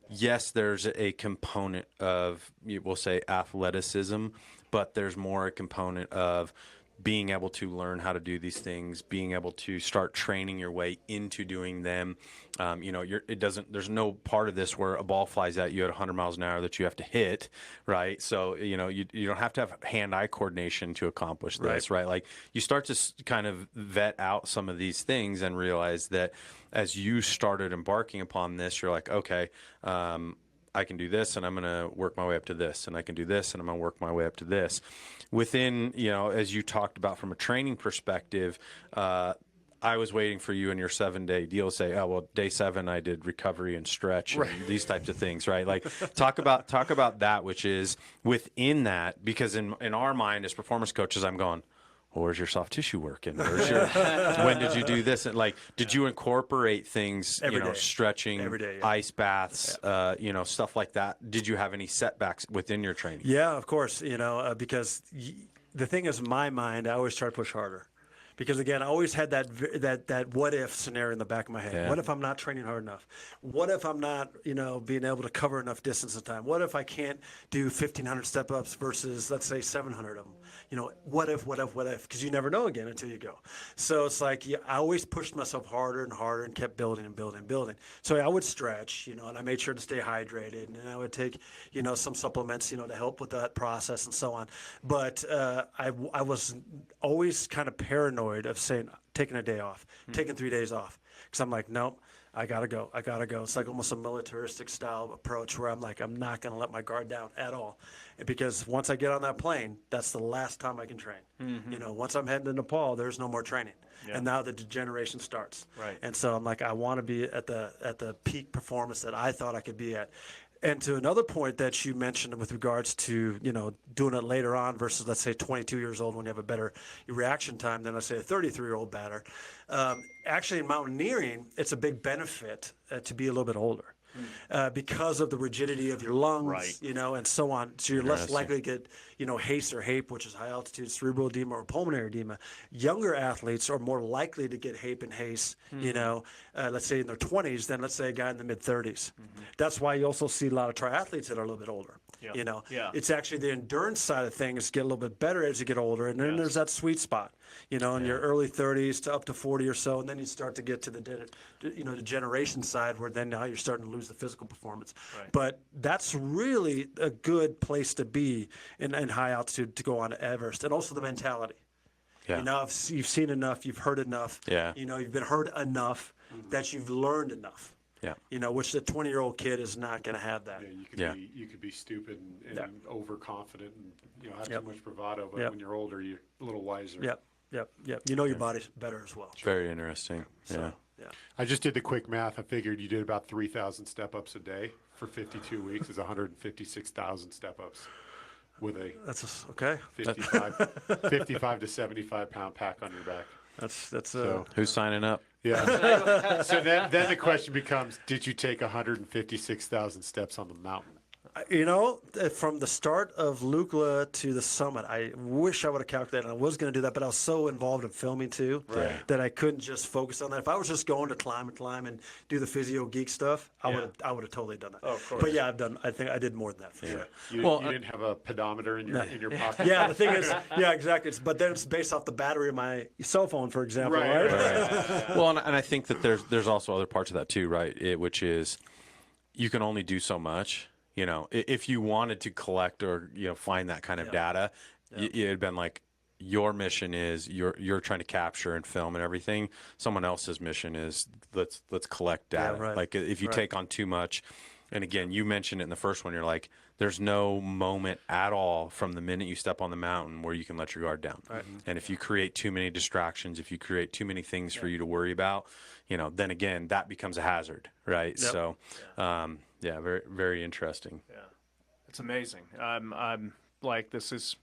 yes, there's a component of, we'll say, athleticism, but there's more a component of being able to learn how to do these things, being able to start training your way into doing them. There's no part of this where a ball flies at you at 100 miles an hour that you have to hit, right? So, you don't have to have hand-eye coordination to accomplish this, right? Like, you start to kind of vet out some of these things and realize that as you started embarking upon this, you're like, okay, I can do this, and I'm going to work my way up to this, and I can do this, and I'm going to work my way up to this. Within, as you talked about from a training perspective, I was waiting for you in your 7-day deal to say, oh, well, day 7 I did recovery and stretch and these types of things, right? Like, talk about that, which is within that, because in our mind as performance coaches, I'm going, well, where's your soft tissue work? And when did you do this? And like, did you incorporate things, Every day. stretching, Every day, ice baths, stuff like that? Did you have any setbacks within your training? Yeah, of course, because the thing is, in my mind, I always try to push harder. Because again, I always had that what if scenario in the back of my head. Yeah. What if I'm not training hard enough? What if I'm not, being able to cover enough distance in time? What if I can't do 1,500 step ups versus, let's say, 700 of them? What if? Because you never know again until you go. So it's like, I always pushed myself harder and harder and kept building and building and building. So I would stretch, and I made sure to stay hydrated, and I would take, some supplements, to help with that process and so on. But I was always kind of paranoid of saying, taking a day off, taking 3 days off. Because I'm like, nope, I got to go. It's like almost a militaristic style approach where I'm like, I'm not going to let my guard down at all. Because once I get on that plane, that's the last time I can train. Once I'm heading to Nepal, there's no more training. Yeah. And now the degeneration starts. Right. And so I'm like, I want to be at the peak performance that I thought I could be at. And to another point that you mentioned with regards to, doing it later on versus, let's say, 22 years old when you have a better reaction time than, let's say, a 33-year-old batter. Actually, in mountaineering, it's a big benefit to be a little bit older. Because of the rigidity of your lungs, and so on. So you're less likely to get, HACE or HAPE, which is high altitude cerebral edema or pulmonary edema. Younger athletes are more likely to get HAPE and HACE, let's say in their 20s than, let's say, a guy in the mid-30s. That's why you also see a lot of triathletes that are a little bit older. Yeah. It's actually the endurance side of things get a little bit better as you get older, and then there's that sweet spot, in your early 30s to up to 40 or so, and then you start to get to the degeneration side where then now you're starting to lose the physical performance. Right. But that's really a good place to be in high altitude to go on to Everest, and also the mentality. Yeah. You've seen enough, you've heard enough. Yeah. You've been hurt enough that you've learned enough. Yeah. Which the 20-year-old kid is not going to have that. Yeah, you could be stupid and overconfident and have too much bravado, but when you're older, you're a little wiser. Yep. You know your body better as well. Very interesting. So, yeah. I just did the quick math. I figured you did about 3,000 step-ups a day for 52 weeks. Is 156,000 step-ups with a okay. 55 to 75-pound pack on your back. That's Who's signing up? Yeah. So then the question becomes, did you take 156,000 steps on the mountain? From the start of Lukla to the summit, I wish I would have calculated. I was going to do that, but I was so involved in filming too that I couldn't just focus on that. If I was just going to climb and do the physio geek stuff, I would have totally done that. Oh, of course. But yeah, I think I did more than that for sure. You didn't have a pedometer in your pocket? Yeah, the thing is, exactly. But then it's based off the battery of my cell phone, for example, right? Well, and I think that there's also other parts of that too, right? Which is you can only do so much. If you wanted to collect or find that kind of data, it'd been like your mission is you're trying to capture and film and everything. Someone else's mission is let's collect data. Yeah, right. Like if you take on too much, and again, you mentioned it in the first one, you're like, there's no moment at all from the minute you step on the mountain where you can let your guard down. Right. And if you create too many distractions, if you create too many things for you to worry about, then again, that becomes a hazard, right? Yep. So, very, very interesting. Yeah, it's amazing. I'm like, this is.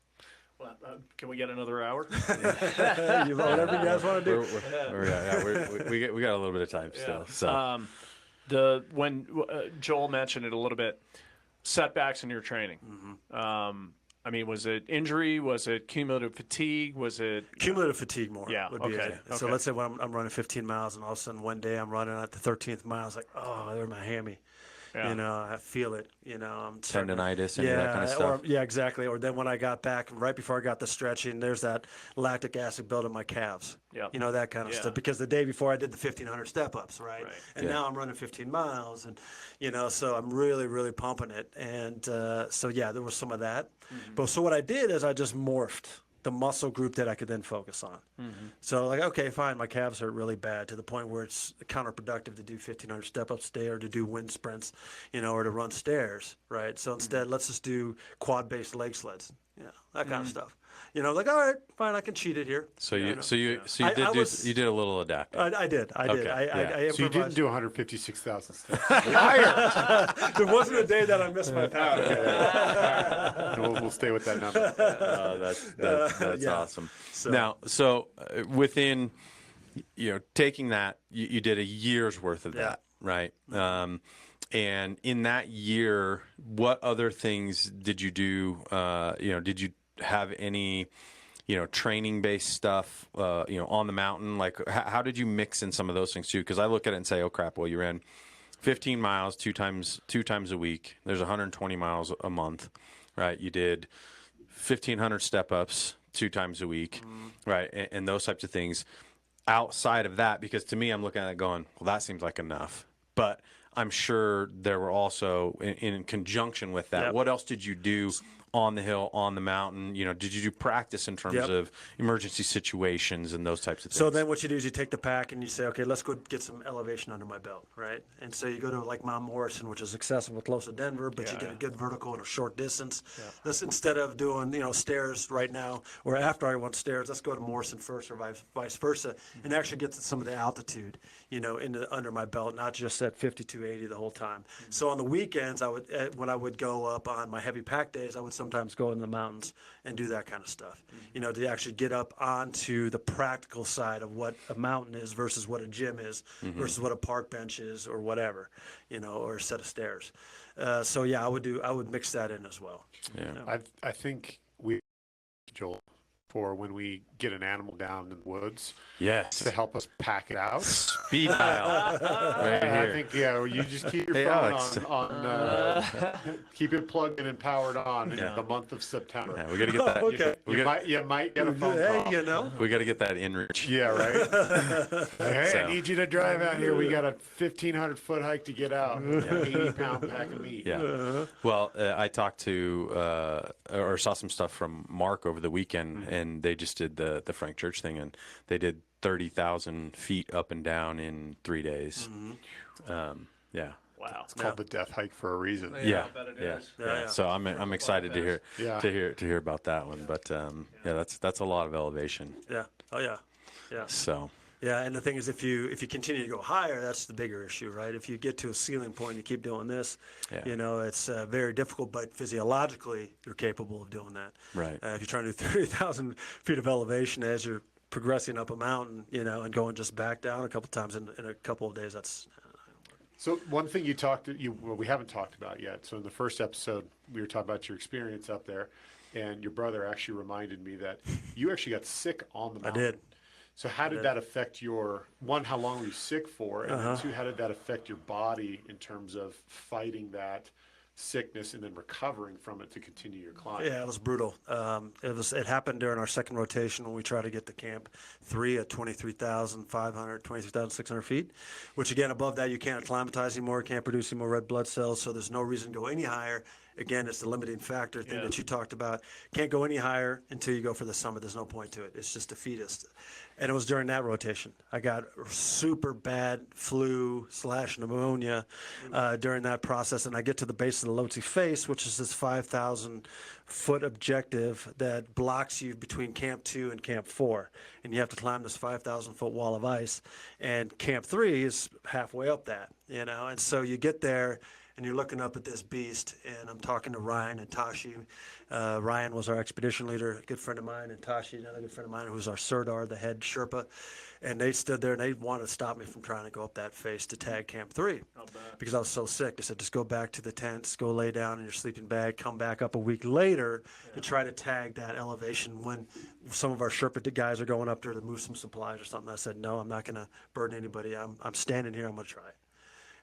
Well, can we get another hour? Whatever you guys want to do. We got a little bit of time still. So, when Joel mentioned it a little bit, setbacks in your training. I mean, was it injury? Was it cumulative fatigue? Was it Cumulative fatigue more? Yeah, Would be okay, it. So okay. let's say when I'm running 15 miles, and all of a sudden one day I'm running at the 13th mile, it's like, oh, there's my hammy. Yeah. I feel it. I'm starting tendonitis, any of that kind of stuff. Yeah, exactly. Or then when I got back, right before I got the stretching, there's that lactic acid build in my calves. Yep. That kind of Yeah. stuff. Because the day before I did the 1,500 step-ups, right? Right. And now I'm running 15 miles, and so I'm really, really pumping it. And there was some of that. But so what I did is I just morphed the muscle group that I could then focus on. So okay, fine, my calves hurt really bad to the point where it's counterproductive to do 1,500 step-ups a day or to do wind sprints, or to run stairs, right? So instead, let's just do quad-based leg sleds, that kind of stuff. All right, fine, I can cheat it here. So you I did you did a little adapting. I did. Okay, I So you improvised. didn't do 156,000 steps. There wasn't a day that I missed my path. We'll stay with that number. That's Yeah. awesome. So- Now, within taking that, you did a year's worth of Yeah. that, right? And in that year, what other things did you do? Did you have any training based stuff on the mountain? Like how did you mix in some of those things too? Because I look at it and say, oh crap, well, you ran 15 miles two times a week. There's 120 miles a month, right? You did 1,500 step ups 2 times a week, right? And those types of things. Outside of that, because to me, I'm looking at it going, well, that seems like enough. But I'm sure there were also, in conjunction with that, Yep. what else did you do on the hill, on the mountain? Did you do practice in terms Yep. of emergency situations and those types of things? So then what you do is you take the pack and you say, okay, let's go get some elevation under my belt, right? And so you go to like Mount Morrison, which is accessible close to Denver, but you get a good vertical in a short distance. This instead of doing, stairs right now, or after I want stairs, let's go to Morrison first or vice versa, and actually get to some of the altitude, under my belt, not just at 5280 the whole time. So on the weekends, when I would go up on my heavy pack days, I would sometimes go in the mountains and do that kind of stuff, to actually get up onto the practical side of what a mountain is versus what a gym is versus what a park bench is or whatever, or a set of stairs. I would mix that in as well. Yeah. I think Joel, for when we get an animal down in the woods Yes. to help us pack it out. Speed dial. Right And I here. think, you just keep your Hey, phone Alex. keep it plugged in and powered on in Yeah. the month of September. Yeah, we got to get that. Okay. You might get a phone call. Hey, We got to get that in reach. Yeah, right. Hey, So- I need you to drive out here. We got a 1,500 foot hike to get out. 80-pound pack of meat. Yeah. Well, I talked to or saw some stuff from Mark over the weekend, and they just did the Frank Church thing, and they did 30,000 feet up and down in 3 days. Yeah. Wow. It's called the death hike for a reason. Yeah. I bet it Yeah. is. Yeah. So I'm excited to hear Yeah. to hear about that one. But that's a lot of elevation. Yeah. Oh, yeah. Yeah. So Yeah, and the thing is, if you continue to go higher, that's the bigger issue, right? If you get to a ceiling point, you keep doing this, Yeah. it's very difficult, but physiologically, you're capable of doing that. Right. If you're trying to do 30,000 feet of elevation as you're progressing up a mountain, and going just back down a couple times in a couple of days, that's So one thing we haven't talked about yet. So in the first episode, we were talking about your experience up there, and your brother actually reminded me that you actually got sick on the mountain. did. So how did that affect how long were you sick for? And then two, how did that affect your body in terms of fighting that sickness and then recovering from it to continue your climb? Yeah, it was brutal. It happened during our second rotation when we tried to get to Camp 3 at 23,600 feet, which again, above that, you can't acclimatize anymore, can't produce any more red blood cells, so there's no reason to go any higher. again, it's the limiting factor thing that you talked about. Can't go any higher until you go for the summit. There's no point to it. It's just defeatist. And it was during that rotation. I got super bad flu/pneumonia during that process. And I get to the base of the Lhotse face, which is this 5,000-foot objective that blocks you between Camp 2 and Camp 4. And you have to climb this 5,000-foot wall of ice. And Camp 3 is halfway up that, And so you get there, and you're looking up at this beast, and I'm talking to Ryan and Tashi. Ryan was our expedition leader, a good friend of mine, and Tashi, another good friend of mine, who was our Sirdar, the head Sherpa. And they stood there, and they wanted to stop me from trying to go up that face to tag Camp 3 because I was so sick. They said, just go back to the tents, go lay down in your sleeping bag, come back up a week later to try to tag that elevation when some of our Sherpa guys are going up there to move some supplies or something. I said, no, I'm not going to burden anybody. I'm standing here. I'm going to try it.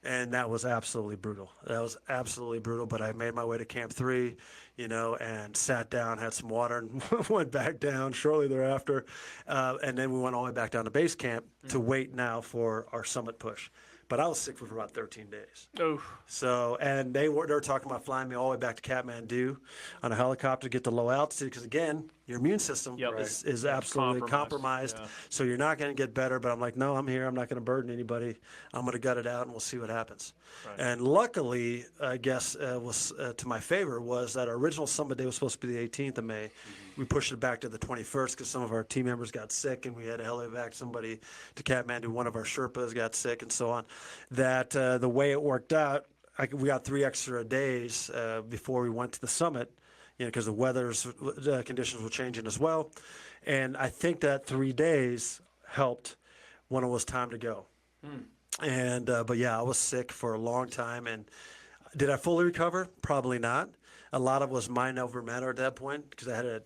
And that was absolutely brutal. But I made my way to Camp 3, and sat down, had some water, and went back down shortly thereafter. And then we went all the way back down to base camp to wait now for our summit push. But I was sick for about 13 days. Oh. So, and they were talking about flying me all the way back to Kathmandu on a helicopter to get to low altitude because, again, your immune system is absolutely compromised. Yeah. So you're not going to get better. But I'm like, no, I'm here. I'm not going to burden anybody. I'm going to gut it out, and we'll see what happens. Right. And luckily, I guess, was to my favor was that our original summit day was supposed to be the 18th of May. We pushed it back to the 21st because some of our team members got sick, and we had to helivac somebody to Kathmandu. One of our Sherpas got sick, and so on. That the way it worked out, we got 3 extra days before we went to the summit, because the weather's conditions were changing as well. And I think that 3 days helped when it was time to go. And but yeah, I was sick for a long time. And did I fully recover? Probably not. A lot of it was mind over matter at that point because I had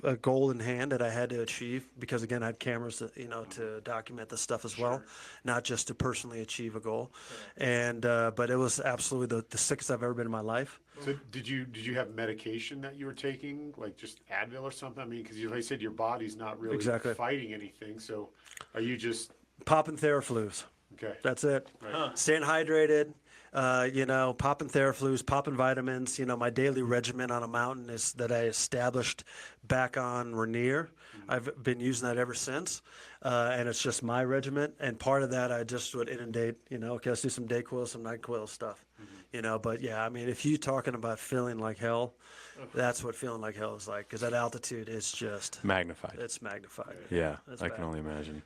a goal in hand that I had to achieve because, again, I had cameras to document this stuff as well, not just to personally achieve a goal. And but it was absolutely the sickest I've ever been in my life. So did you have medication that you were taking, like just Advil or something? I mean, because like I said, your body's not really fighting anything. So are you just popping Theraflus? Okay, that's it. Right. Staying hydrated. Popping Theraflus, popping vitamins. My daily regimen on a mountain is that I established back on Rainier. I've been using that ever since, and it's just my regimen. And part of that, I just would inundate. Okay, let's do some Dayquil, some NyQuil stuff. But yeah, I mean, if you're talking about feeling like hell, that's what feeling like hell is like. Because at altitude, it's just magnified. It's magnified. Yeah, it's I bad. can only imagine.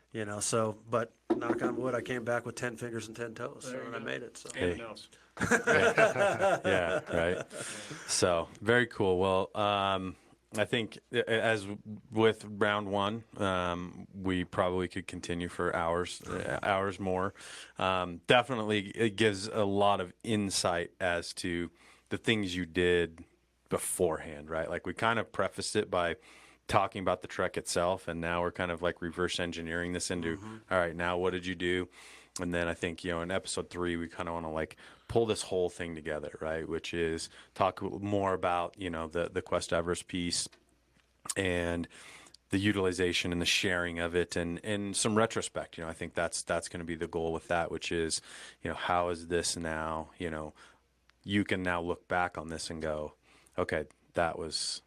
But knock on wood, I came back with 10 fingers and 10 toes, and I made it. So. And nose. Yeah, right. So very cool. Well, I think as with round one, we probably could continue for hours more. Definitely, it gives a lot of insight as to the things you did beforehand, right? Like we kind of prefaced it by talking about the trek itself, and now we're kind of like reverse engineering this into, all right, now what did you do? And then I think, in episode 3, we kind of want to like pull this whole thing together, right? Which is talk more about, the Quest Everest piece and the utilization and the sharing of it and some retrospect. I think that's going to be the goal with that, which is, how is this now, you can now look back on this and go, okay, that was,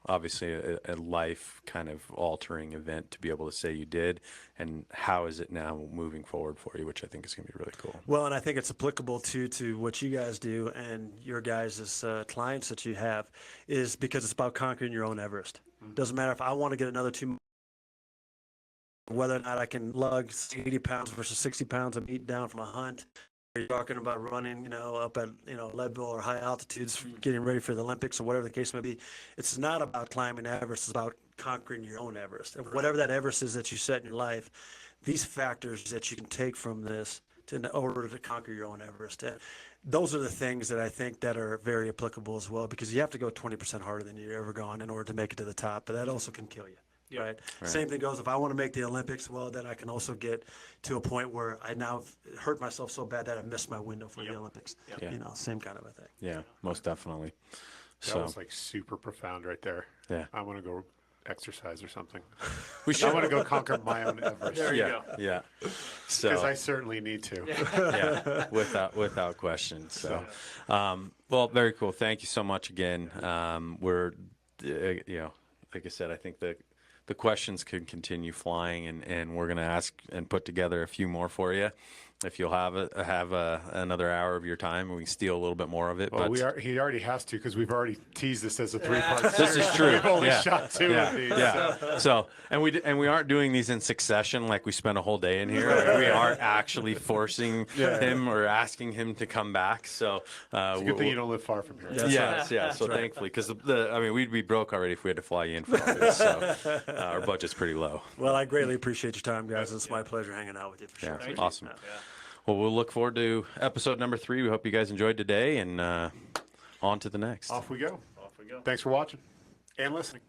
obviously a life kind of altering event to be able to say you did, and how is it now moving forward for you, which I think is going to be really cool. Well, and I think it's applicable to what you guys do and your guys' clients that you have, is because it's about conquering your own Everest. Doesn't matter if I want to get another 2, whether or not I can lug 80 pounds versus 60 pounds of meat down from a hunt. You're talking about running, up at, Leadville or high altitudes, getting ready for the Olympics or whatever the case may be. It's not about climbing Everest. It's about conquering your own Everest. And whatever that Everest is that you set in your life, these factors that you can take from this in order to conquer your own Everest. And those are the things that I think that are very applicable as well, because you have to go 20% harder than you've ever gone in order to make it to the top. But that also can kill you. Yep. Right. Same thing goes if I want to make the Olympics. Well, then I can also get to a point where I now hurt myself so bad that I missed my window for the Olympics. Yeah. Same kind of a thing. Yeah, most definitely. That was like super profound right there. Yeah. I want to go exercise or something. We I should. want to go conquer my own Everest. There you Yeah, go. yeah. Because So I certainly need to. yeah, without question. So, well, very cool. Thank you so much again. We're, like I said, I think the questions could continue flying, and we're going to ask and put together a few more for you. If you'll have another hour of your time, we can steal a little bit more of it. Well, but he already has to because we've already teased this as a 3-part this series. is true. We've only Yeah. shot 2 of these. Yeah. So, and we aren't doing these in succession like we spent a whole day in here. Like, we aren't actually forcing him or asking him to come back. So, It's a good thing you don't live far from here. Yeah. So thankfully, because we'd be broke already if we had to fly you in for all this. So our budget's pretty low. Well, I greatly appreciate your time, guys. It's my pleasure hanging out with you for sure. Yeah, awesome. Well, we'll look forward to episode number 3. We hope you guys enjoyed today, and on to the next. Off we go. Off we go. Thanks for watching and listening.